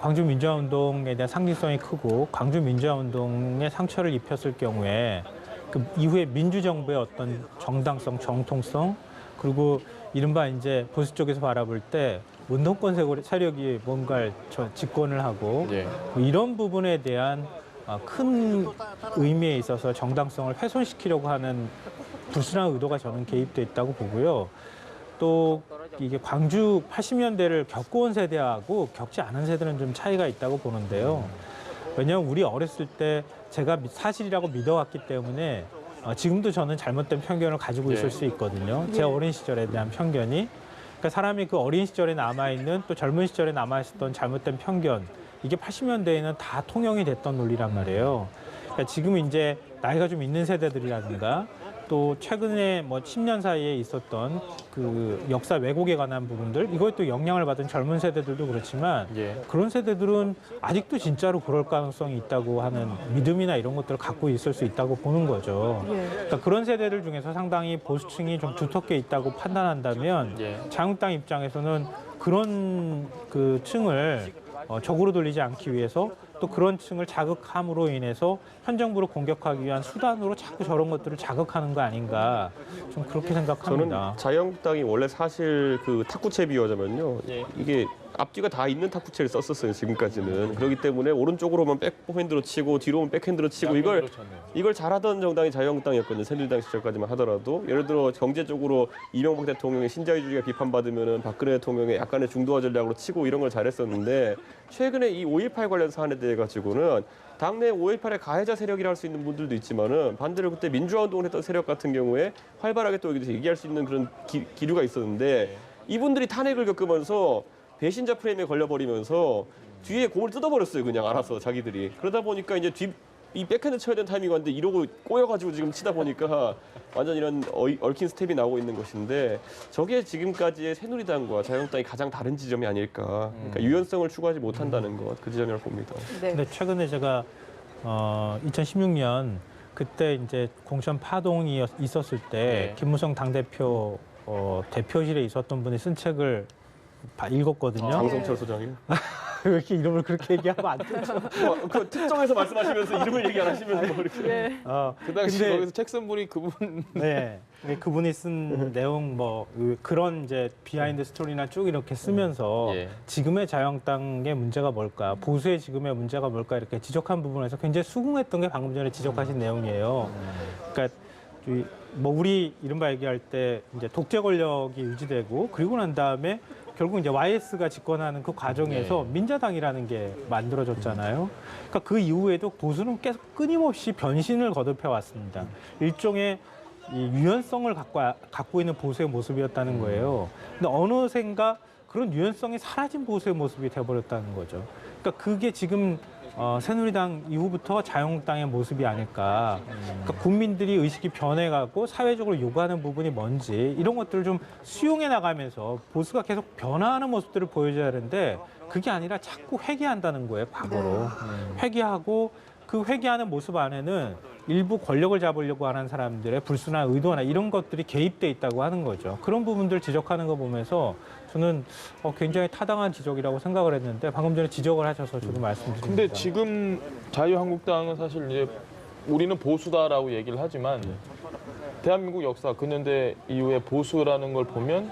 광주 민주화운동에 대한 상징성이 크고 광주 민주화운동에 상처를 입혔을 경우에 그 이후에 민주정부의 어떤 정당성, 정통성 그리고 이른바 이제 보수 쪽에서 바라볼 때 운동권 세력이 뭔가를 집권을 하고 뭐 이런 부분에 대한 큰 의미에 있어서 정당성을 훼손시키려고 하는 불순한 의도가 저는 개입돼 있다고 보고요. 또 이게 광주 80년대를 겪어온 세대하고 겪지 않은 세대는 좀 차이가 있다고 보는데요. 왜냐하면 우리 어렸을 때 제가 사실이라고 믿어왔기 때문에 지금도 저는 잘못된 편견을 가지고 있을 수 있거든요. 제 어린 시절에 대한 편견이. 그러니까 사람이 그 어린 시절에 남아있는 또 젊은 시절에 남아있었던 잘못된 편견 이게 80년대에는 다 통용이 됐던 논리란 말이에요. 그러니까 지금 이제 나이가 좀 있는 세대들이라든가 또 최근에 뭐 10년 사이에 있었던 그 역사 왜곡에 관한 부분들 이것도 영향을 받은 젊은 세대들도 그렇지만 그런 세대들은 아직도 진짜로 그럴 가능성이 있다고 하는 믿음이나 이런 것들을 갖고 있을 수 있다고 보는 거죠. 그러니까 그런 세대들 중에서 상당히 보수층이 좀 두텁게 있다고 판단한다면 자유한국당 입장에서는 그런 그 층을 적으로 돌리지 않기 위해서 또 그런 층을 자극함으로 인해서 현 정부를 공격하기 위한 수단으로 자꾸 저런 것들을 자극하는 거 아닌가 좀 그렇게 생각합니다. 저는 자유한국당이 원래 사실 그 탁구채 비유하자면요. 이게 앞뒤가 다 있는 탁구채를 썼었어요, 지금까지는. 그렇기 때문에 오른쪽으로만 백핸드로 치고 뒤로 오면 백핸드로 치고 이걸 잘하던 정당이 자유한국당이었거든요. 새누리당 시절까지만 하더라도. 예를 들어 경제적으로 이명박 대통령의 신자유주의가 비판받으면은 박근혜 대통령의 약간의 중도화 전략으로 치고 이런 걸 잘했었는데 최근에 이 5.18 관련 사안에 대해 가지고는 당내 5.18의 가해자 세력이라 할 수 있는 분들도 있지만은 반대로 그때 민주화 운동을 했던 세력 같은 경우에 활발하게 또 여기서 얘기할 수 있는 그런 기류가 있었는데 이분들이 탄핵을 겪으면서 배신자 프레임에 걸려버리면서 뒤에 공을 뜯어버렸어요. 그냥 알아서 자기들이. 그러다 보니까 이제 이 백핸드 쳐야 되는 타이밍이 왔는데 이러고 꼬여가지고 지금 치다 보니까 완전 이런 얽힌 스텝이 나오고 있는 것인데 저게 지금까지의 새누리당과 자유한국당이 가장 다른 지점이 아닐까. 그러니까 유연성을 추구하지 못한다는 것, 그 지점이라고 봅니다. 근데 최근에 제가 2016년 그때 이제 공천 파동이 있었을 때 김무성 당대표 대표실에 있었던 분이 쓴 책을 읽었거든요. 장성철 소장이요? 왜 이렇게 이름을 그렇게 얘기하면 안 되죠? 그 특정해서 말씀하시면서 이름을 얘기 안 하시면서 뭐 이렇게. 그 당시 거기서 책 쓴 분이 그분. 네. 그분이 쓴 내용 뭐 그런 이제 비하인드 스토리나 쭉 이렇게 쓰면서 지금의 자유한국당의 문제가 뭘까, 보수의 지금의 문제가 뭘까 이렇게 지적한 부분에서 굉장히 수긍했던 게 방금 전에 지적하신 내용이에요. 그러니까 뭐 우리 이른바 얘기할 때 이제 독재 권력이 유지되고 그리고 난 다음에 결국 이제 YS가 집권하는 그 과정에서 민자당이라는 게 만들어졌잖아요. 그러니까 그 이후에도 보수는 계속 끊임없이 변신을 거듭해 왔습니다. 일종의 이 유연성을 갖고 있는 보수의 모습이었다는 거예요. 근데 어느샌가 그런 유연성이 사라진 보수의 모습이 돼버렸다는 거죠. 그러니까 그게 지금 새누리당 이후부터 자유한국당의 모습이 아닐까. 그러니까 국민들이 의식이 변해가고 사회적으로 요구하는 부분이 뭔지 이런 것들을 좀 수용해 나가면서 보수가 계속 변화하는 모습들을 보여줘야 하는데 그게 아니라 자꾸 회귀한다는 거예요, 과거로. 회귀하고 그 회귀하는 모습 안에는 일부 권력을 잡으려고 하는 사람들의 불순한 의도나 이런 것들이 개입돼 있다고 하는 거죠. 그런 부분들 지적하는 거 보면서 저는 굉장히 타당한 지적이라고 생각을 했는데 방금 전에 지적을 하셔서 저도 말씀드립니다. 근데 지금 자유한국당은 사실 이제 우리는 보수다라고 얘기를 하지만 대한민국 역사 근현대 이후에 보수라는 걸 보면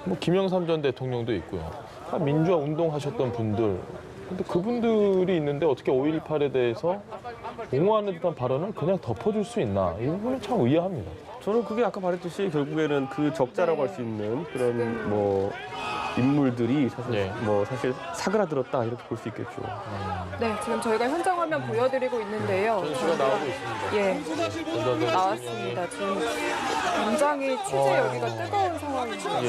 뭐 김영삼 전 대통령도 있고요. 다 민주화 운동하셨던 분들. 근데 그분들이 있는데 어떻게 5.18에 대해서 옹호하는 듯한 발언을 그냥 덮어줄 수 있나? 이 부분은 참 의아합니다. 저는 그게 아까 말했듯이 결국에는 그 적자라고 할 수 있는 그런 뭐 인물들이 사실 사그라들었다 이렇게 볼 수 있겠죠. 네, 지금 저희가 현장 화면 보여드리고 있는데요. 전시가 나오고 있습니다. 나왔습니다. 지금 굉장히 취재 여기가 뜨거운 상황입니다.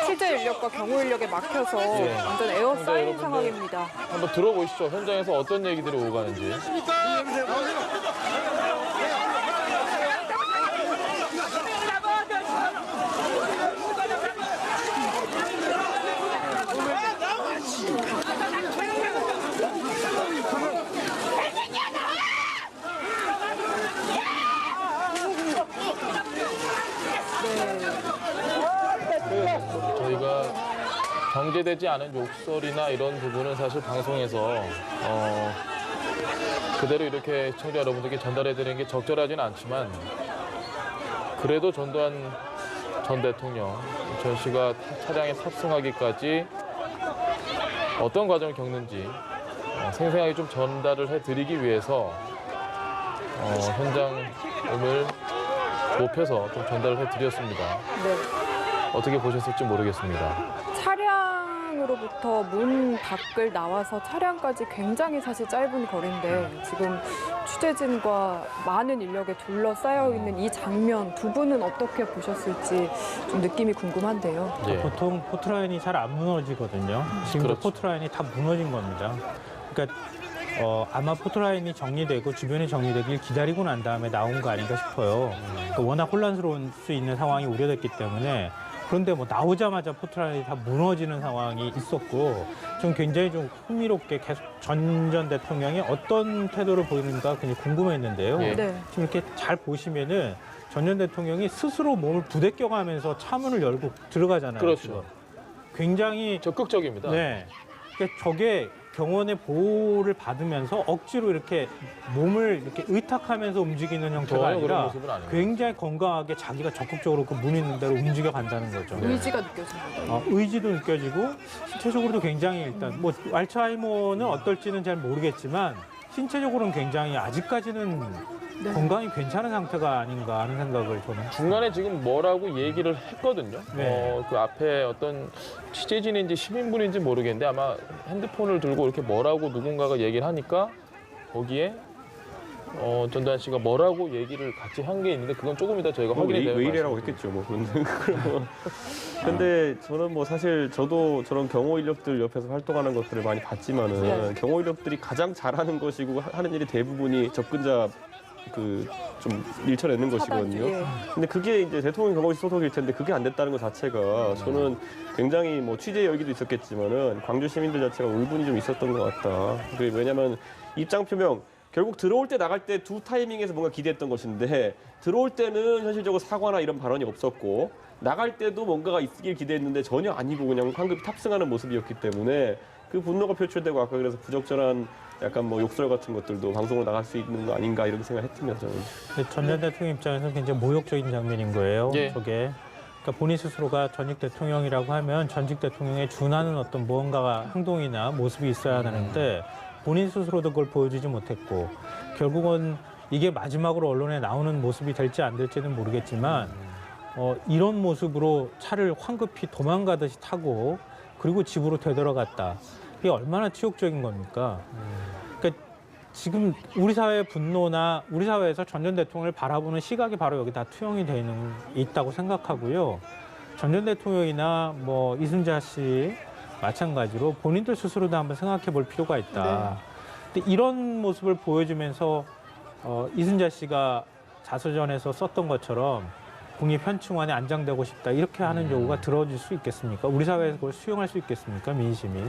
취재 인력과 경호 인력에 막혀서 완전 에어싸인 상황입니다. 한번 들어보시죠. 현장에서 어떤 얘기들이 오고 가는지. 정제되지 않은 욕설이나 이런 부분은 사실 방송에서 그대로 이렇게 시청자 여러분들께 전달해드리는 게 적절하지는 않지만 그래도 전두환 전 대통령 전 씨가 차량에 탑승하기까지 어떤 과정을 겪는지 생생하게 좀 전달을 해드리기 위해서 현장음을 높여서 좀 전달을 해드렸습니다. 네. 어떻게 보셨을지 모르겠습니다. 차량으로부터 문 밖을 나와서 차량까지 굉장히 사실 짧은 거리인데 지금 취재진과 많은 인력에 둘러싸여 있는 이 장면 두 분은 어떻게 보셨을지 좀 느낌이 궁금한데요. 예. 보통 포트라인이 잘 안 무너지거든요. 지금도 그렇죠. 포트라인이 다 무너진 겁니다. 그러니까 아마 포트라인이 정리되고 주변이 정리되길 기다리고 난 다음에 나온 거 아닌가 싶어요. 그러니까 워낙 혼란스러울 수 있는 상황이 우려됐기 때문에 그런데 뭐 나오자마자 포트라인이 다 무너지는 상황이 있었고 좀 굉장히 좀 흥미롭게 계속 전 대통령이 어떤 태도를 보이는가 굉장히 궁금했는데요. 예. 네. 지금 이렇게 잘 보시면은 전 대통령이 스스로 몸을 부대껴가면서 차문을 열고 들어가잖아요. 그렇죠. 지금. 굉장히 적극적입니다. 네. 그러니까 저게 경원의 보호를 받으면서 억지로 이렇게 몸을 이렇게 의탁하면서 움직이는 형태가 전혀 그런 아니라 모습은 아니에요. 굉장히 건강하게 자기가 적극적으로 그 문 있는 대로 움직여 간다는 거죠. 의지가 느껴집니다. 의지도 느껴지고 신체적으로도 굉장히 일단 뭐 알츠하이머는 어떨지는 잘 모르겠지만 신체적으로는 굉장히 아직까지는 네. 건강이 괜찮은 상태가 아닌가 하는 생각을 저는 중간에 지금 뭐라고 얘기를 했거든요. 네. 그 앞에 어떤 취재진인지 시민분인지 모르겠는데 아마 핸드폰을 들고 이렇게 뭐라고 누군가가 얘기를 하니까 거기에 전두환 씨가 뭐라고 얘기를 같이 한 게 있는데 그건 조금 이따 저희가 확인해 왜 내면 이래라고 말씀드릴게요. 했겠죠. 뭐 그런 근데 저는 뭐 사실 저도 저런 경호 인력들 옆에서 활동하는 것들을 많이 봤지만은 네. 경호 인력들이 가장 잘하는 것이고 하는 일이 대부분이 접근자 좀 밀쳐내는 것이거든요. 예. 근데 그게 이제 대통령 경호실 소속일 텐데 그게 안 됐다는 것 자체가 저는 굉장히 뭐 취재 열기도 있었겠지만은 광주 시민들 자체가 울분이 좀 있었던 것 같다. 그게 왜냐면 입장 표명 결국 들어올 때 나갈 때 두 타이밍에서 뭔가 기대했던 것인데 들어올 때는 현실적으로 사과나 이런 발언이 없었고 나갈 때도 뭔가가 있길 기대했는데 전혀 아니고 그냥 황급히 탑승하는 모습이었기 때문에 그 분노가 표출되고 아까 그래서 부적절한 약간 뭐 욕설 같은 것들도 방송으로 나갈 수 있는 거 아닌가 이런 생각했습니다 저는. 전 대통령 입장에서는 굉장히 모욕적인 장면인 거예요. 예. 저게. 그러니까 본인 스스로가 전직 대통령이라고 하면 전직 대통령에 준하는 어떤 무언가가 행동이나 모습이 있어야 하는데 본인 스스로도 그걸 보여주지 못했고 결국은 이게 마지막으로 언론에 나오는 모습이 될지 안 될지는 모르겠지만 이런 모습으로 차를 황급히 도망가듯이 타고 그리고 집으로 되돌아갔다. 이게 얼마나 치욕적인 겁니까? 그러니까 지금 우리 사회의 분노나 우리 사회에서 전 대통령을 바라보는 시각이 바로 여기 다 투영이 되는 있다고 생각하고요. 전 대통령이나 뭐 이순자 씨 마찬가지로 본인들 스스로도 한번 생각해 볼 필요가 있다. 근데 이런 모습을 보여주면서 이순자 씨가 자서전에서 썼던 것처럼 국립현충원에 안장되고 싶다 이렇게 하는 요구가 들어질 수 있겠습니까? 우리 사회에서 그걸 수용할 수 있겠습니까? 민심이.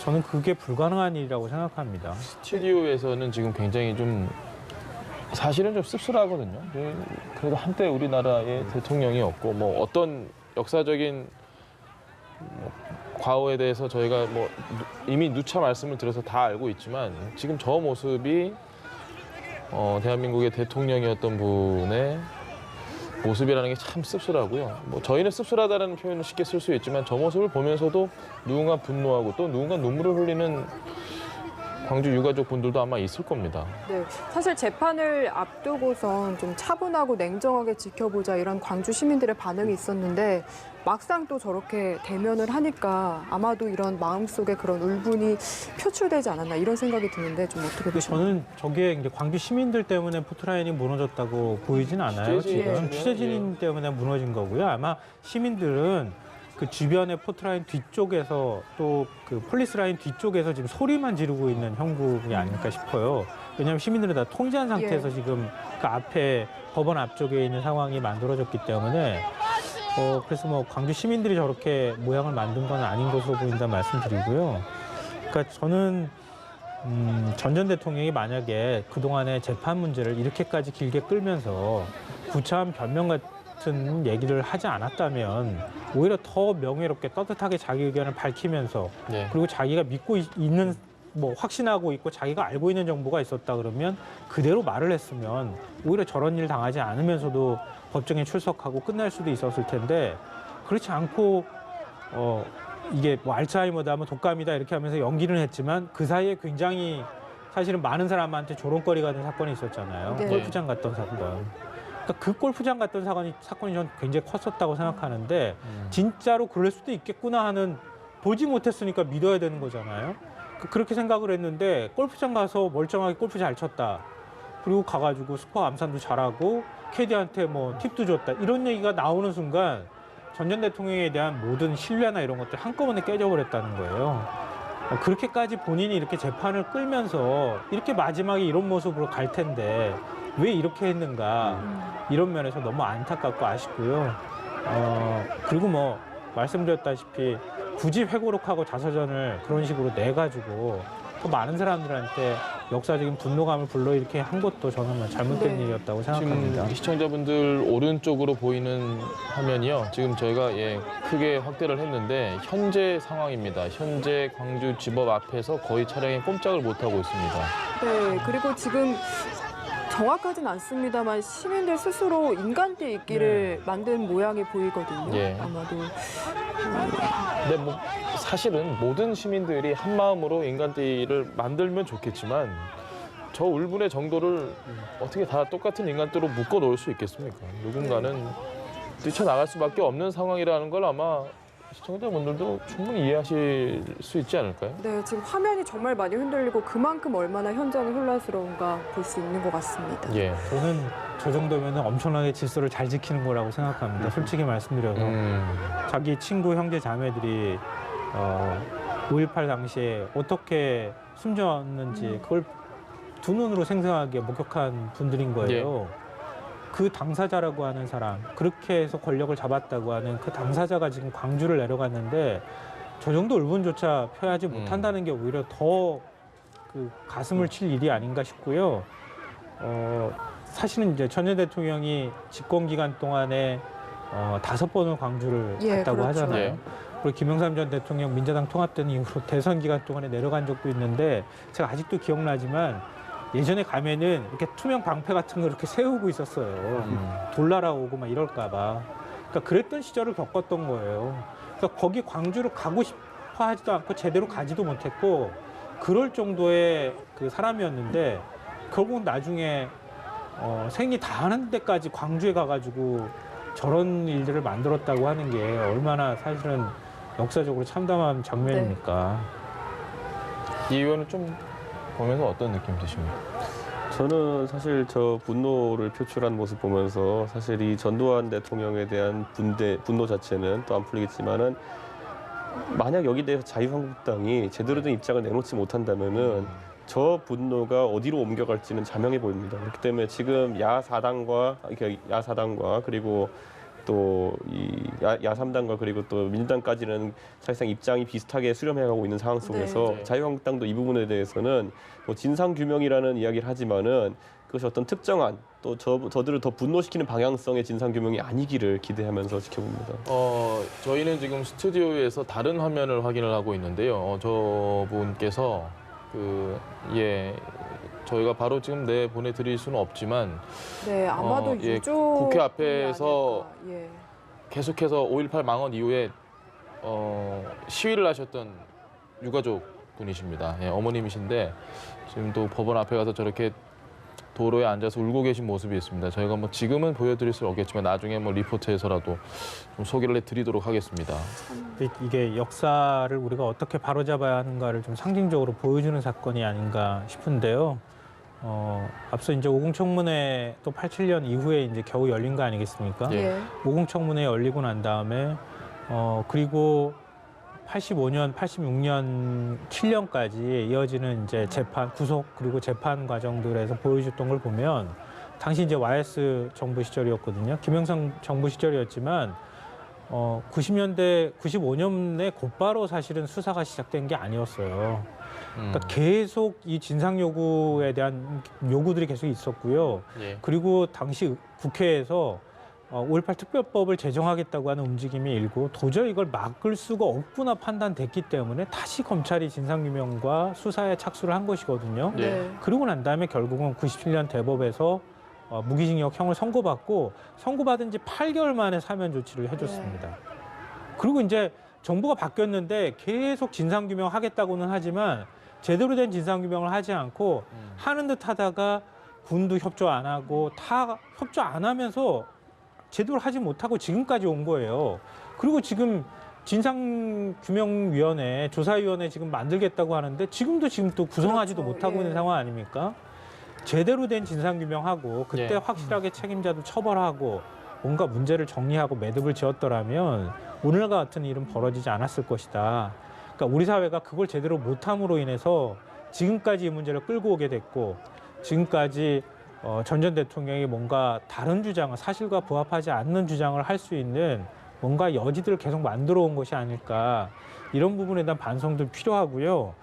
저는 그게 불가능한 일이라고 생각합니다. 스튜디오에서는 지금 굉장히 좀 사실은 좀 씁쓸하거든요. 그래도 한때 우리나라의 대통령이었고 뭐 어떤 역사적인 과오에 대해서 저희가 뭐 이미 누차 말씀을 드려서 다 알고 있지만 지금 저 모습이 대한민국의 대통령이었던 분의 모습이라는 게 참 씁쓸하고요. 뭐 저희는 씁쓸하다는 표현을 쉽게 쓸 수 있지만 저 모습을 보면서도 누군가 분노하고 또 누군가 눈물을 흘리는 광주 유가족 분들도 아마 있을 겁니다. 네, 사실 재판을 앞두고선 좀 차분하고 냉정하게 지켜보자 이런 광주 시민들의 반응이 있었는데 막상 또 저렇게 대면을 하니까 아마도 이런 마음속에 그런 울분이 표출되지 않았나 이런 생각이 드는데 좀 어떻게 근데 보시나요? 저는 저게 이제 광주 시민들 때문에 포트라인이 무너졌다고 보이진 않아요. 취재진, 지금 취재진 때문에 무너진 거고요. 아마 시민들은 그 주변의 포트라인 뒤쪽에서 또 그 폴리스라인 뒤쪽에서 지금 소리만 지르고 있는 형국이 아닐까 싶어요. 왜냐하면 시민들은 다 통제한 상태에서 지금 그 앞에 법원 앞쪽에 있는 상황이 만들어졌기 때문에 그래서 뭐 광주 시민들이 저렇게 모양을 만든 건 아닌 것으로 보인다 말씀드리고요. 그러니까 저는 전 대통령이 만약에 그동안의 재판 문제를 이렇게까지 길게 끌면서 구차한 변명 같은 얘기를 하지 않았다면 오히려 더 명예롭게 떳떳하게 자기 의견을 밝히면서 네. 그리고 자기가 믿고 있는 뭐 확신하고 있고 자기가 알고 있는 정보가 있었다 그러면 그대로 말을 했으면 오히려 저런 일 당하지 않으면서도 법정에 출석하고 끝날 수도 있었을 텐데 그렇지 않고 이게 뭐 알츠하이머다 뭐 독감이다 이렇게 하면서 연기는 했지만 그 사이에 굉장히 사실은 많은 사람한테 조롱거리가 된 사건이 있었잖아요. 네. 골프장 갔던 사건. 그러니까 그 골프장 갔던 사건이 전 굉장히 컸었다고 생각하는데 진짜로 그럴 수도 있겠구나 하는 보지 못했으니까 믿어야 되는 거잖아요. 그렇게 생각을 했는데 골프장 가서 멀쩡하게 골프 잘 쳤다. 그리고 가가지고 스코어 암산도 잘하고 캐디한테 뭐 팁도 줬다. 이런 얘기가 나오는 순간 전 전 대통령에 대한 모든 신뢰나 이런 것들 한꺼번에 깨져버렸다는 거예요. 그렇게까지 본인이 이렇게 재판을 끌면서 이렇게 마지막에 이런 모습으로 갈 텐데 왜 이렇게 했는가 이런 면에서 너무 안타깝고 아쉽고요. 그리고 뭐 말씀드렸다시피 굳이 회고록하고 자서전을 그런 식으로 내가지고 더 많은 사람들한테 역사적인 분노감을 불러일으키게 한 것도 저는 잘못된 네. 일이었다고 생각합니다. 지금 시청자분들 오른쪽으로 보이는 화면이요. 지금 저희가 크게 확대를 했는데 현재 상황입니다. 현재 광주지법 앞에서 거의 차량이 꼼짝을 못하고 있습니다. 네, 그리고 지금 정확하진 않습니다만 시민들 스스로 인간띠 있기를 만든 모양이 보이거든요. 예. 아마도. 근데 뭐 사실은 모든 시민들이 한 마음으로 인간띠를 만들면 좋겠지만 저 울분의 정도를 어떻게 다 똑같은 인간띠로 묶어 놓을 수 있겠습니까? 누군가는 뛰쳐나갈 수밖에 없는 상황이라는 걸 아마 시청자분들도 충분히 이해하실 수 있지 않을까요? 네, 지금 화면이 정말 많이 흔들리고 그만큼 얼마나 현장이 혼란스러운가 볼 수 있는 것 같습니다. 예. 저는 저 정도면 엄청나게 질서를 잘 지키는 거라고 생각합니다. 솔직히 말씀드려서. 자기 친구, 형제, 자매들이 5.18 당시에 어떻게 숨졌는지 그걸 두 눈으로 생생하게 목격한 분들인 거예요. 그 당사자라고 하는 사람, 그렇게 해서 권력을 잡았다고 하는 그 당사자가 지금 광주를 내려갔는데 저 정도 울분조차 표하지 못한다는 게 오히려 더 그 가슴을 칠 일이 아닌가 싶고요. 사실은 이제 전 전 대통령이 집권 기간 동안에 5번을 광주를 갔다고 그렇죠. 하잖아요. 예. 그리고 김영삼 전 대통령 민자당 통합된 이후로 대선 기간 동안에 내려간 적도 있는데 제가 아직도 기억나지만 예전에 가면은 이렇게 투명 방패 같은 거 이렇게 세우고 있었어요. 돌 날아오고 막 이럴까 봐. 그러니까 그랬던 시절을 겪었던 거예요. 그러니까 거기 광주를 가고 싶어 하지도 않고 제대로 가지도 못했고 그럴 정도의 그 사람이었는데 결국 나중에 생리 다 하는 데까지 광주에 가가지고 저런 일들을 만들었다고 하는 게 얼마나 사실은 역사적으로 참담한 장면입니까? 이 의원은 좀 보면서 어떤 느낌 드십니까? 저는 사실 저 분노를 표출한 모습 보면서 사실 이 전두환 대통령에 대한 분노 자체는 또 안 풀리겠지만은 만약 여기 대해서 자유한국당이 제대로 된 입장을 내놓지 못한다면은 저 분노가 어디로 옮겨갈지는 자명해 보입니다. 그렇기 때문에 지금 야사당과 그리고 또 이 야삼당과 그리고 또 민주당까지는 사실상 입장이 비슷하게 수렴해가고 있는 상황 속에서 네. 자유한국당도 이 부분에 대해서는 뭐 진상 규명이라는 이야기를 하지만은 그것이 어떤 특정한 또 저들을 더 분노시키는 방향성의 진상 규명이 아니기를 기대하면서 지켜봅니다. 저희는 지금 스튜디오에서 다른 화면을 확인을 하고 있는데요. 저분께서 저희가 바로 지금 보내드릴 수는 없지만 네, 아마도 유족 국회 앞에서 예. 계속해서 5.18 망언 이후에 시위를 하셨던 유가족 분이십니다. 예, 어머님이신데 지금 또 법원 앞에 가서 저렇게 도로에 앉아서 울고 계신 모습이 있습니다. 저희가 뭐 지금은 보여드릴 수 없겠지만 나중에 뭐 리포트에서라도 좀 소개를 해드리도록 하겠습니다. 이게 역사를 우리가 어떻게 바로잡아야 하는가를 좀 상징적으로 보여주는 사건이 아닌가 싶은데요. 앞서 이제 오공청문회 또 87년 이후에 이제 겨우 열린 거 아니겠습니까? 예. 예. 오공청문회 열리고 난 다음에 그리고 85년, 86년, 7년까지 이어지는 이제 재판, 구속 그리고 재판 과정들에서 보여줬던 걸 보면 당시 이제 YS 정부 시절이었거든요. 김영삼 정부 시절이었지만 90년대, 95년에 곧바로 사실은 수사가 시작된 게 아니었어요. 그러니까 계속 이 진상 요구에 대한 요구들이 계속 있었고요. 예. 그리고 당시 국회에서 5.18 특별법을 제정하겠다고 하는 움직임이 일고 도저히 이걸 막을 수가 없구나 판단됐기 때문에 다시 검찰이 진상규명과 수사에 착수를 한 것이거든요. 네. 그러고 난 다음에 결국은 97년 대법에서 무기징역형을 선고받고 선고받은 지 8개월 만에 사면 조치를 해줬습니다. 그리고 이제 정부가 바뀌었는데 계속 진상규명 하겠다고는 하지만 제대로 된 진상규명을 하지 않고 하는 듯 하다가 군도 협조 안 하고 다 협조 안 하면서 제대로 하지 못하고 지금까지 온 거예요. 그리고 지금 진상규명위원회, 조사위원회 지금 만들겠다고 하는데 지금 또 구성하지도 그렇죠. 못하고 있는 상황 아닙니까? 제대로 된 진상규명하고 그때 예. 확실하게 책임자도 처벌하고 뭔가 문제를 정리하고 매듭을 지었더라면 오늘과 같은 일은 벌어지지 않았을 것이다. 그러니까 우리 사회가 그걸 제대로 못함으로 인해서 지금까지 이 문제를 끌고 오게 됐고 지금까지 전 대통령이 뭔가 다른 주장을 사실과 부합하지 않는 주장을 할 수 있는 뭔가 여지들을 계속 만들어 온 것이 아닐까 이런 부분에 대한 반성도 필요하고요.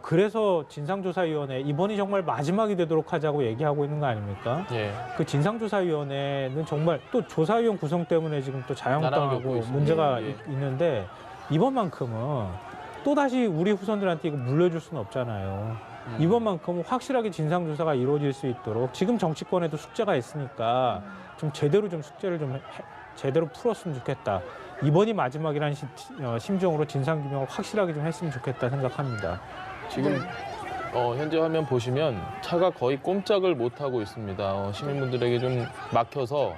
그래서 진상조사위원회 이번이 정말 마지막이 되도록 하자고 얘기하고 있는 거 아닙니까? 예. 그 진상조사위원회는 정말 또 조사위원 구성 때문에 지금 또 나눠 자영당하고 겪고 있습니다. 문제가 예. 있는데 이번만큼은 또다시 우리 후손들한테 이거 물려줄 수는 없잖아요. 이번만큼은 확실하게 진상조사가 이루어질 수 있도록 지금 정치권에도 숙제가 있으니까 좀 제대로 좀 숙제를 제대로 풀었으면 좋겠다. 이번이 마지막이라는 심정으로 진상규명을 확실하게 좀 했으면 좋겠다 생각합니다. 지금 현재 화면 보시면 차가 거의 꼼짝을 못 하고 있습니다. 시민분들에게 좀 막혀서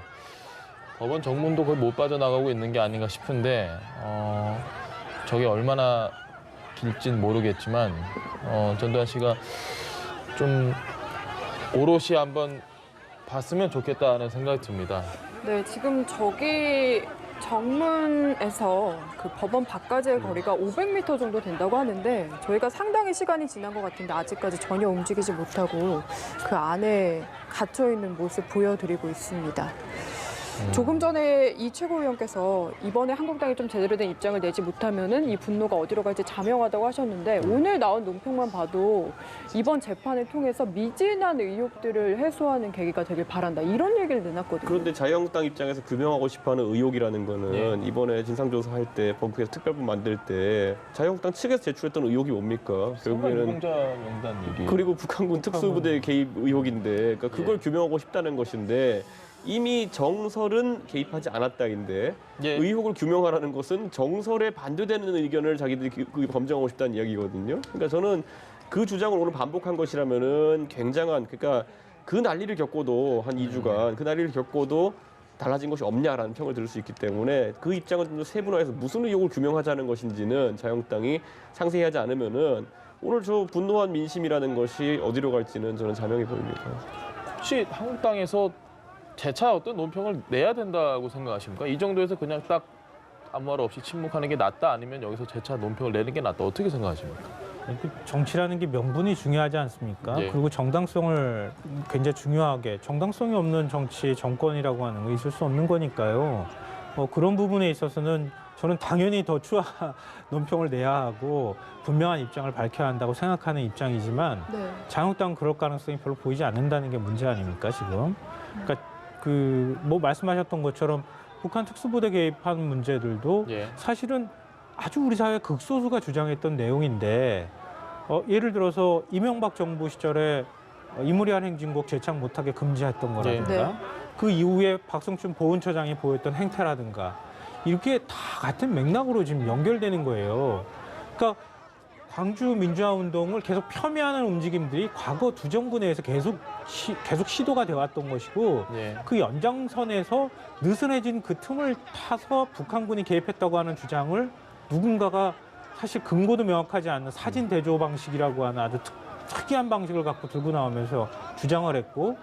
법원 정문도 거의 못 빠져나가고 있는 게 아닌가 싶은데 저게 얼마나 길진 모르겠지만 전두환 씨가 좀 오롯이 한번 봤으면 좋겠다는 생각이 듭니다. 네, 지금 저기 정문에서 그 법원 밖까지의 거리가 500m 정도 된다고 하는데 저희가 상당히 시간이 지난 것 같은데 아직까지 전혀 움직이지 못하고 그 안에 갇혀 있는 모습 보여드리고 있습니다. 조금 전에 이 최고위원께서 이번에 한국당이 좀 제대로 된 입장을 내지 못하면은 이 분노가 어디로 갈지 자명하다고 하셨는데 오늘 나온 논평만 봐도 이번 재판을 통해서 미진한 의혹들을 해소하는 계기가 되길 바란다 이런 얘기를 내놨거든요. 그런데 자유한국당 입장에서 규명하고 싶어하는 의혹이라는 거는 이번에 진상조사할 때 법무부에서 특별법 만들 때 자유한국당 측에서 제출했던 의혹이 뭡니까? 결국에는 유공자 명단 얘기. 그리고 북한군 특수부대 개입 의혹인데 그러니까 그걸 규명하고 싶다는 것인데 이미 정설은 개입하지 않았다인데 예. 의혹을 규명하라는 것은 정설에 반대되는 의견을 자기들이 검증하고 싶다는 이야기거든요. 그러니까 저는 그 주장을 오늘 반복한 것이라면은 굉장한 그러니까 그 난리를 겪고도 한 2주간 그 난리를 겪고도 달라진 것이 없냐라는 평을 들을 수 있기 때문에 그 입장을 좀 더 세분화해서 무슨 의혹을 규명하자는 것인지는 자유한국당이 상세히 하지 않으면은 오늘 저 분노한 민심이라는 것이 어디로 갈지는 저는 자명해 보입니다. 혹시 한국당에서 재차 어떤 논평을 내야 된다고 생각하십니까? 이 정도에서 그냥 딱 아무 말 없이 침묵하는 게 낫다 아니면 여기서 재차 논평을 내는 게 낫다 어떻게 생각하십니까? 정치라는 게 명분이 중요하지 않습니까? 예. 그리고 정당성을 굉장히 중요하게 정당성이 없는 정치 정권이라고 하는 거 있을 수 없는 거니까요. 그런 부분에 있어서는 저는 당연히 더 추하 논평을 내야 하고 분명한 입장을 밝혀야 한다고 생각하는 입장이지만 네. 자유한국당은 그럴 가능성이 별로 보이지 않는다는 게 문제 아닙니까 지금? 그러니까 뭐 말씀하셨던 것처럼 북한 특수부대 개입한 문제들도 예. 사실은 아주 우리 사회 극소수가 주장했던 내용인데 예를 들어서 이명박 정부 시절에 이무리한 행진곡 재창 못하게 금지했던 거라든가 네. 그 이후에 박성춘 보훈처장이 보였던 행태라든가 이렇게 다 같은 맥락으로 지금 연결되는 거예요. 그러니까 광주 민주화 운동을 계속 폄훼하는 움직임들이 과거 두 정부 내에서 계속 시도가 되어왔던 것이고 예. 그 연장선에서 느슨해진 그 틈을 타서 북한군이 개입했다고 하는 주장을 누군가가 사실 근거도 명확하지 않는 사진 대조 방식이라고 하는 아주 특이한 방식을 갖고 들고 나오면서 주장을 했고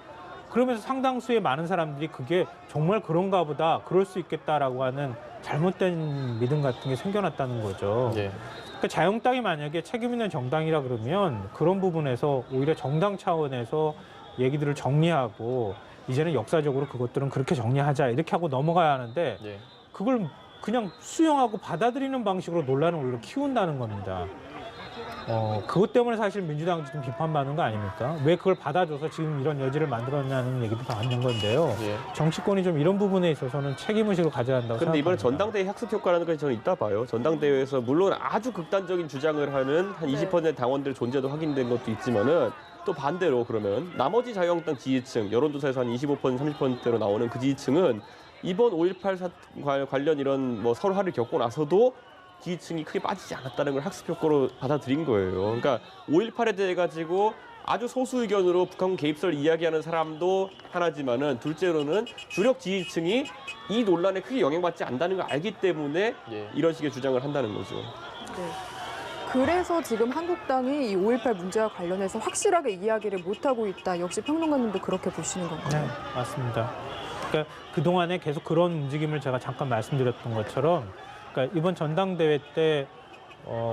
그러면서 상당수의 많은 사람들이 그게 정말 그런가 보다 그럴 수 있겠다라고 하는 잘못된 믿음 같은 게 생겨났다는 거죠. 예. 그러니까 자유한국당이 만약에 책임 있는 정당이라 그러면 그런 부분에서 오히려 정당 차원에서 얘기들을 정리하고 이제는 역사적으로 그것들은 그렇게 정리하자 이렇게 하고 넘어가야 하는데 예. 그걸 그냥 수용하고 받아들이는 방식으로 논란을 오히려 키운다는 겁니다. 그것 때문에 사실 민주당도 좀 비판받는 거 아닙니까? 왜 그걸 받아줘서 지금 이런 여지를 만들었냐는 얘기도 받는 건데요. 예. 정치권이 좀 이런 부분에 있어서는 책임의식을 가져야 한다고 그런데 이번에 생각합니다. 전당대회 학습 효과라는 것이 저는 있다 봐요. 전당대회에서 물론 아주 극단적인 주장을 하는 한 20% 당원들 존재도 확인된 것도 있지만은 또 반대로 그러면 나머지 자유한국당 지지층, 여론조사에서 한 25%, 30%대로 나오는 그 지지층은 이번 5.18 관련 이런 뭐 설화를 겪고 나서도 지지층이 크게 빠지지 않았다는 걸 학습 효과로 받아들인 거예요. 그러니까 5.18에 대해 가지고 아주 소수 의견으로 북한군 개입설 이야기하는 사람도 하나지만은 둘째로는 주력 지지층이 이 논란에 크게 영향받지 않는다는 걸 알기 때문에 예. 이런 식의 주장을 한다는 거죠. 네. 그래서 지금 한국당이 이 5.18 문제와 관련해서 확실하게 이야기를 못하고 있다. 역시 평론가님도 그렇게 보시는 건가요? 네, 맞습니다. 그러니까 그동안에 계속 그런 움직임을 제가 잠깐 말씀드렸던 것처럼 그러니까 이번 전당대회 때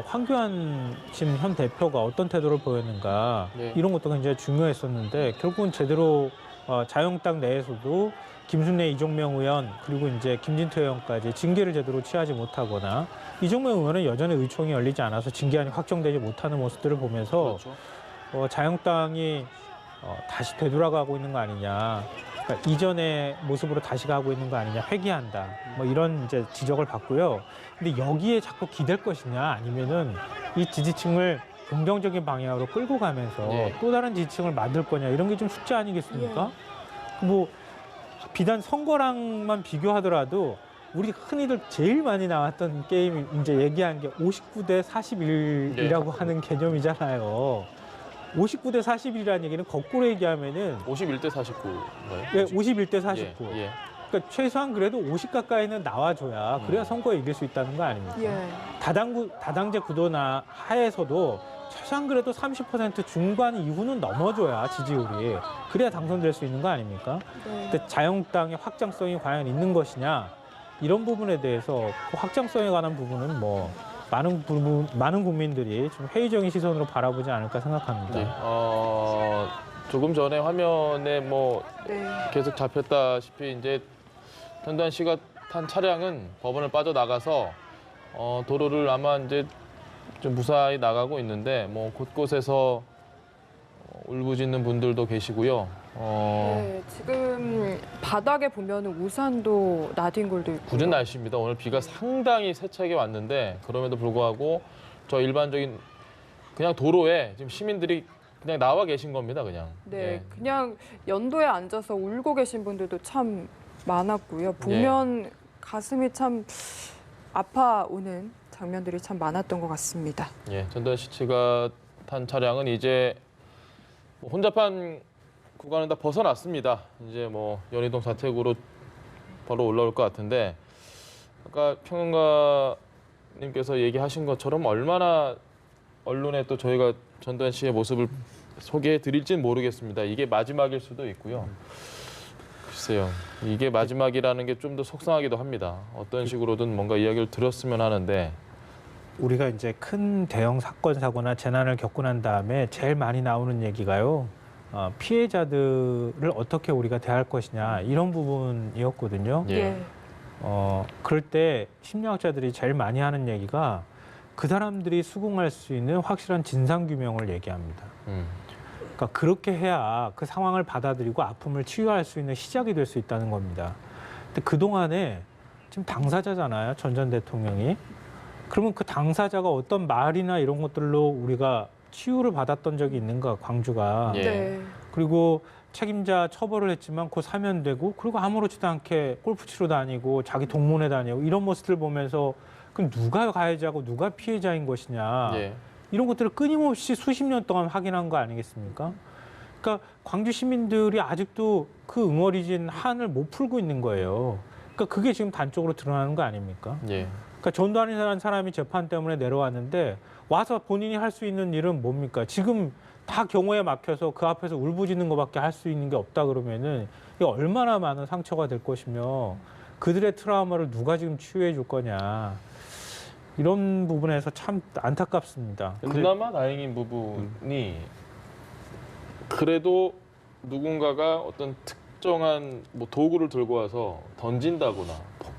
황교안 지금 현 대표가 어떤 태도를 보였는가 네. 이런 것도 굉장히 중요했었는데 결국은 제대로 자유한국당 내에서도 김순례, 이종명 의원 그리고 이제 김진태 의원까지 징계를 제대로 취하지 못하거나 이종명 의원은 여전히 의총이 열리지 않아서 징계안이 확정되지 못하는 모습들을 보면서 그렇죠. 자유한국당이 다시 되돌아가고 있는 거 아니냐. 그러니까 이전의 모습으로 다시 가고 있는 거 아니냐, 회귀한다. 뭐 이런 이제 지적을 받고요. 근데 여기에 자꾸 기댈 것이냐, 아니면은 이 지지층을 긍정적인 방향으로 끌고 가면서 예. 또 다른 지지층을 만들 거냐, 이런 게 좀 숙제 아니겠습니까? 뭐 비단 선거랑만 비교하더라도 우리 흔히들 제일 많이 나왔던 게임이 이제 얘기한 게 59대 41이라고 하는 개념이잖아요. 59대 41이라는 얘기는 거꾸로 얘기하면은 51대 49. 네, 51대 49. 예. 그러니까 최소한 그래도 50 가까이는 나와줘야 그래야 선거에 이길 수 있다는 거 아닙니까? 예. 다당제 구도나 하에서도 최소한 그래도 30% 중반 이후는 넘어줘야 지지율이 그래야 당선될 수 있는 거 아닙니까? 네. 근데 자유한국당의 확장성이 과연 있는 것이냐 이런 부분에 대해서 그 확장성에 관한 부분은 뭐 많은 국민들이 좀 회의적인 시선으로 바라보지 않을까 생각합니다. 네. 조금 전에 화면에 뭐 네. 계속 잡혔다시피 이제 전두환 씨가 탄 차량은 법원을 빠져나가서 도로를 아마 이제 좀 무사히 나가고 있는데 뭐 곳곳에서 울부짖는 분들도 계시고요. 네, 지금 바닥에 보면 우산도 나뒹굴도 있고. 굳은 날씨입니다. 오늘 비가 상당히 세차게 왔는데 그럼에도 불구하고 저 일반적인 그냥 도로에 지금 시민들이 그냥 나와 계신 겁니다. 그냥. 네, 예. 그냥 연도에 앉아서 울고 계신 분들도 참 많았고요. 보면 가슴이 참 아파오는 장면들이 참 많았던 것 같습니다. 예, 전두환 씨가 탄 차량은 이제 혼잡한 구간은 다 벗어났습니다. 이제 뭐 연희동 자택으로 바로 올라올 것 같은데 아까 평론가님께서 얘기하신 것처럼 얼마나 언론에 또 저희가 전두환 씨의 모습을 소개해 드릴지는 모르겠습니다. 이게 마지막일 수도 있고요. 글쎄요. 이게 마지막이라는 게 좀 더 속상하기도 합니다. 어떤 식으로든 뭔가 이야기를 들었으면 하는데 우리가 이제 큰 대형 사건, 사고나 재난을 겪고 난 다음에 제일 많이 나오는 얘기가요. 피해자들을 어떻게 우리가 대할 것이냐 이런 부분이었거든요. 예. 그럴 때 심리학자들이 제일 많이 하는 얘기가 그 사람들이 수긍할 수 있는 확실한 진상 규명을 얘기합니다. 그러니까 그렇게 해야 그 상황을 받아들이고 아픔을 치유할 수 있는 시작이 될 수 있다는 겁니다. 근데 그동안에 지금 당사자잖아요, 전 대통령이. 그러면 그 당사자가 어떤 말이나 이런 것들로 우리가 치유를 받았던 적이 있는가, 광주가. 예. 네. 그리고 책임자 처벌을 했지만 곧 사면되고 그리고 아무렇지도 않게 골프 치러 다니고 자기 동문회 다니고 이런 모습들 보면서 그럼 누가 가해자고 누가 피해자인 것이냐. 예. 이런 것들을 끊임없이 수십 년 동안 확인한 거 아니겠습니까? 그러니까 광주 시민들이 아직도 그 응어리진 한을 못 풀고 있는 거예요. 그러니까 그게 지금 단적으로 드러나는 거 아닙니까? 예. 그러니까 전두환이라는 사람이 재판 때문에 내려왔는데 와서 본인이 할 수 있는 일은 뭡니까? 지금 다 경호에 막혀서 그 앞에서 울부짖는 것밖에 할 수 있는 게 없다 그러면은 이게 얼마나 많은 상처가 될 것이며 그들의 트라우마를 누가 지금 치유해 줄 거냐. 이런 부분에서 참 안타깝습니다. 그나마 다행인 부분이 그래도 누군가가 어떤 특정한 뭐 도구를 들고 와서 던진다거나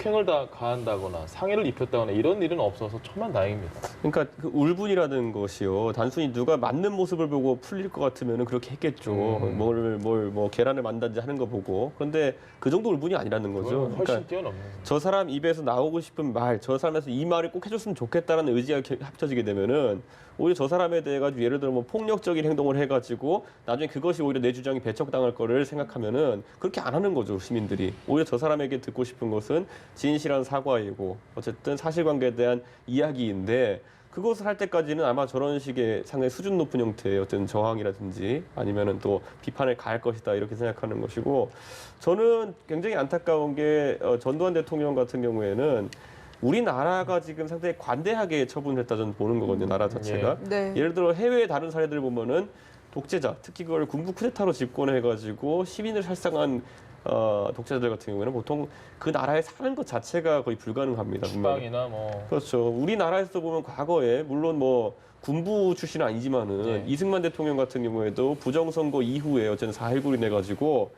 폭행을 다 가한다거나 상해를 입혔다거나 이런 일은 없어서 천만다행입니다. 그러니까 그 울분이라는 것이요. 단순히 누가 맞는 모습을 보고 풀릴 것 같으면 그렇게 했겠죠. 뭐 계란을 만든지 하는 거 보고. 그런데 그 정도 울분이 아니라는 거죠. 훨씬 그러니까 뛰어넘는 거죠. 저 사람 입에서 나오고 싶은 말, 저 사람에서 이 말을 꼭 해줬으면 좋겠다라는 의지가 합쳐지게 되면은 오히려 저 사람에 대해 가지고 예를 들어 뭐 폭력적인 행동을 해가지고 나중에 그것이 오히려 내 주장이 배척당할 거를 생각하면은 그렇게 안 하는 거죠, 시민들이. 오히려 저 사람에게 듣고 싶은 것은 진실한 사과이고 어쨌든 사실관계에 대한 이야기인데 그것을 할 때까지는 아마 저런 식의 상당히 수준 높은 형태의 어떤 저항이라든지 아니면은 또 비판을 가할 것이다 이렇게 생각하는 것이고 저는 굉장히 안타까운 게 전두환 대통령 같은 경우에는 우리나라가 지금 상당히 관대하게 처분했다 저는 보는 거거든요. 나라 자체가. 네. 예를 들어 해외의 다른 사례들 보면은 독재자, 특히 그걸 군부 쿠데타로 집권해가지고 시민을 살상한 독재자들 같은 경우에는 보통 그 나라에 사는 것 자체가 거의 불가능합니다. 식빵이나 뭐 그렇죠. 우리나라에서 보면 과거에 물론 뭐 군부 출신은 아니지만은 네. 이승만 대통령 같은 경우에도 부정선거 이후에 어쨌든 4.19를 내가지고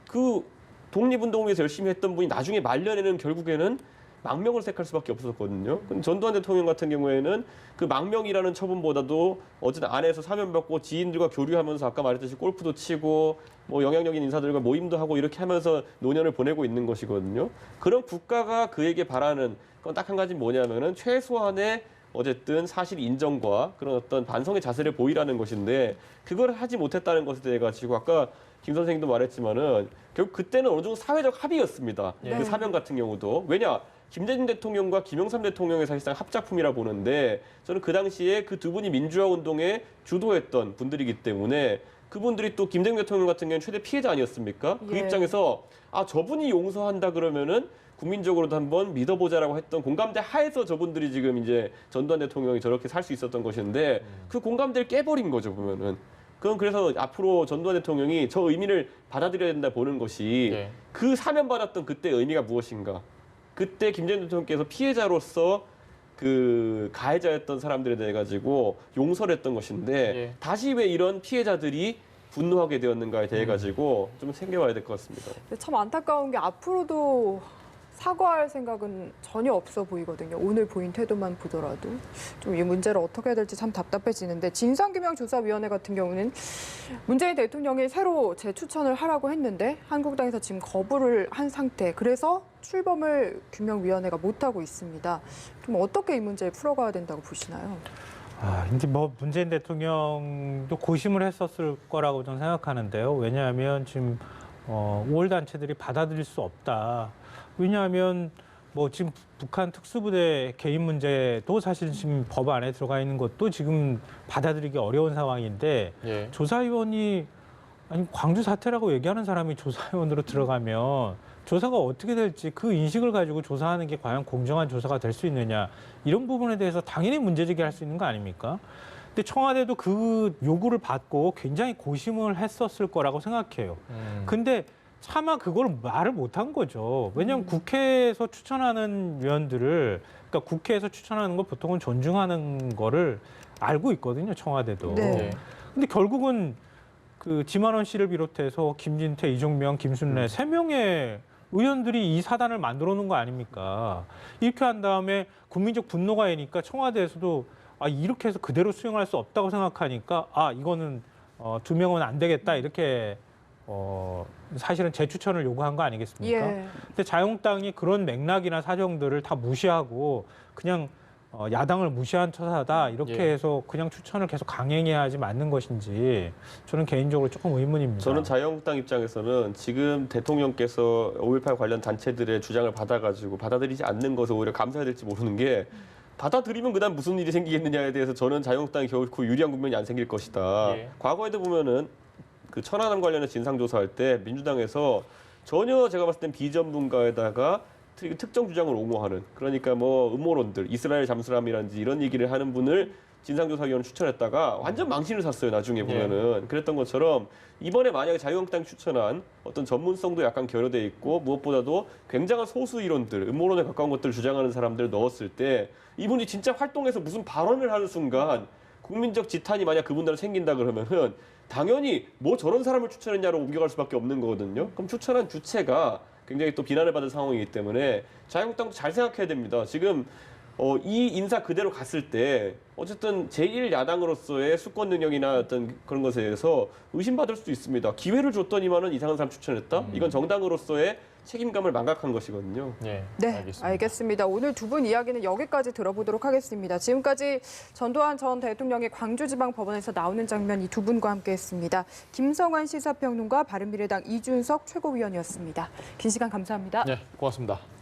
그 독립운동을 위해서 열심히 했던 분이 나중에 말년에는 결국에는 망명을 택할 수밖에 없었거든요. 근데 전두환 대통령 같은 경우에는 그 망명이라는 처분보다도 어쨌든 안에서 사면받고 지인들과 교류하면서 아까 말했듯이 골프도 치고 뭐 영향력 있는 인사들과 모임도 하고 이렇게 하면서 노년을 보내고 있는 것이거든요. 그런 국가가 그에게 바라는 건 딱 한 가지 뭐냐면은 최소한의 어쨌든 사실 인정과 그런 어떤 반성의 자세를 보이라는 것인데 그걸 하지 못했다는 것에 대해 가지고 아까 김 선생님도 말했지만은 결국 그때는 어느 정도 사회적 합의였습니다. 네. 그 사면 같은 경우도 왜냐 김대중 대통령과 김영삼 대통령의 사실상 합작품이라 보는데 저는 그 당시에 그 두 분이 민주화 운동에 주도했던 분들이기 때문에 그분들이 또 김대중 대통령 같은 경우는 최대 피해자 아니었습니까? 그 예. 입장에서 아 저분이 용서한다 그러면은 국민적으로도 한번 믿어보자라고 했던 공감대 하에서 저분들이 지금 이제 전두환 대통령이 저렇게 살 수 있었던 것인데 그 공감대를 깨버린 거죠 보면은. 그건 그래서 앞으로 전두환 대통령이 저 의미를 받아들여야 된다 보는 것이 네. 그 사면받았던 그때 의미가 무엇인가. 그때 김대중 대통령께서 피해자로서 그 가해자였던 사람들에 대해 가지고 용서를 했던 것인데 예. 다시 왜 이런 피해자들이 분노하게 되었는가에 대해 가지고 좀 생겨봐야 될 것 같습니다. 참 안타까운 게 앞으로도 사과할 생각은 전혀 없어 보이거든요. 오늘 보인 태도만 보더라도 좀 이 문제를 어떻게 해야 될지 참 답답해지는데 진상규명조사위원회 같은 경우는 문재인 대통령이 새로 재추천을 하라고 했는데 한국당에서 지금 거부를 한 상태. 그래서 출범을 규명위원회가 못하고 있습니다. 좀 어떻게 이 문제를 풀어가야 된다고 보시나요? 이제 뭐 문재인 대통령도 고심을 했었을 거라고 저는 생각하는데요. 왜냐하면 지금 5월 단체들이 받아들일 수 없다. 왜냐하면 뭐 지금 북한 특수부대 개입 문제도 사실 지금 법 안에 들어가 있는 것도 지금 받아들이기 어려운 상황인데 예. 조사위원이 아니 광주 사태라고 얘기하는 사람이 조사위원으로 들어가면 조사가 어떻게 될지 그 인식을 가지고 조사하는 게 과연 공정한 조사가 될 수 있느냐 이런 부분에 대해서 당연히 문제 제기할 수 있는 거 아닙니까? 근데 청와대도 그 요구를 받고 굉장히 고심을 했었을 거라고 생각해요. 근데 차마 그걸 말을 못한 거죠. 왜냐하면 국회에서 추천하는 위원들을 그러니까 국회에서 추천하는 거 보통은 존중하는 거를 알고 있거든요. 청와대도. 네. 근데 결국은 그 지만원 씨를 비롯해서 김진태, 이종명, 김순례 세 명의 의원들이 이 사단을 만들어 놓은 거 아닙니까? 이렇게 한 다음에 국민적 분노가 이니까 청와대에서도 이렇게 해서 그대로 수용할 수 없다고 생각하니까 이거는 2명은 안 되겠다 이렇게 사실은 재추천을 요구한 거 아니겠습니까? 예. 근데 자유한국당이 그런 맥락이나 사정들을 다 무시하고 그냥 야당을 무시한 처사다 이렇게 예. 해서 그냥 추천을 계속 강행해야지 맞는 것인지 저는 개인적으로 조금 의문입니다. 저는 자유한국당 입장에서는 지금 대통령께서 5.18 관련 단체들의 주장을 받아가지고 받아들이지 않는 것을 오히려 감사해야 될지 모르는 게 받아들이면 그다음 무슨 일이 생기겠느냐에 대해서 저는 자유한국당이 결코 유리한 국면이 안 생길 것이다. 예. 과거에도 보면은 그 천안함 관련해 진상조사할 때 민주당에서 전혀 제가 봤을 땐 비전문가에다가 특정 주장을 옹호하는 그러니까 뭐 음모론들 이스라엘 잠수함이라든지 이런 얘기를 하는 분을 진상조사위원을 추천했다가 완전 망신을 샀어요. 나중에 보면은 그랬던 것처럼 이번에 만약에 자유한국당이 추천한 어떤 전문성도 약간 결여돼 있고 무엇보다도 굉장한 소수 이론들 음모론에 가까운 것들을 주장하는 사람들을 넣었을 때 이분이 진짜 활동해서 무슨 발언을 하는 순간 국민적 지탄이 만약 그분들은 생긴다 그러면은 당연히 뭐 저런 사람을 추천했냐로 옮겨갈 수밖에 없는 거거든요. 그럼 추천한 주체가 굉장히 또 비난을 받은 상황이기 때문에 자유한국당도 잘 생각해야 됩니다. 지금 이 인사 그대로 갔을 때 어쨌든 제1야당으로서의 수권 능력이나 어떤 그런 것에 대해서 의심받을 수도 있습니다. 기회를 줬더니만은 이상한 사람 추천했다? 이건 정당으로서의 책임감을 망각한 것이거든요. 네, 알겠습니다. 오늘 두 분 이야기는 여기까지 들어보도록 하겠습니다. 지금까지 전두환 전 대통령이 광주지방법원에서 나오는 장면 이 두 분과 함께했습니다. 김성환 시사평론가, 바른미래당 이준석 최고위원이었습니다. 긴 시간 감사합니다. 네, 고맙습니다.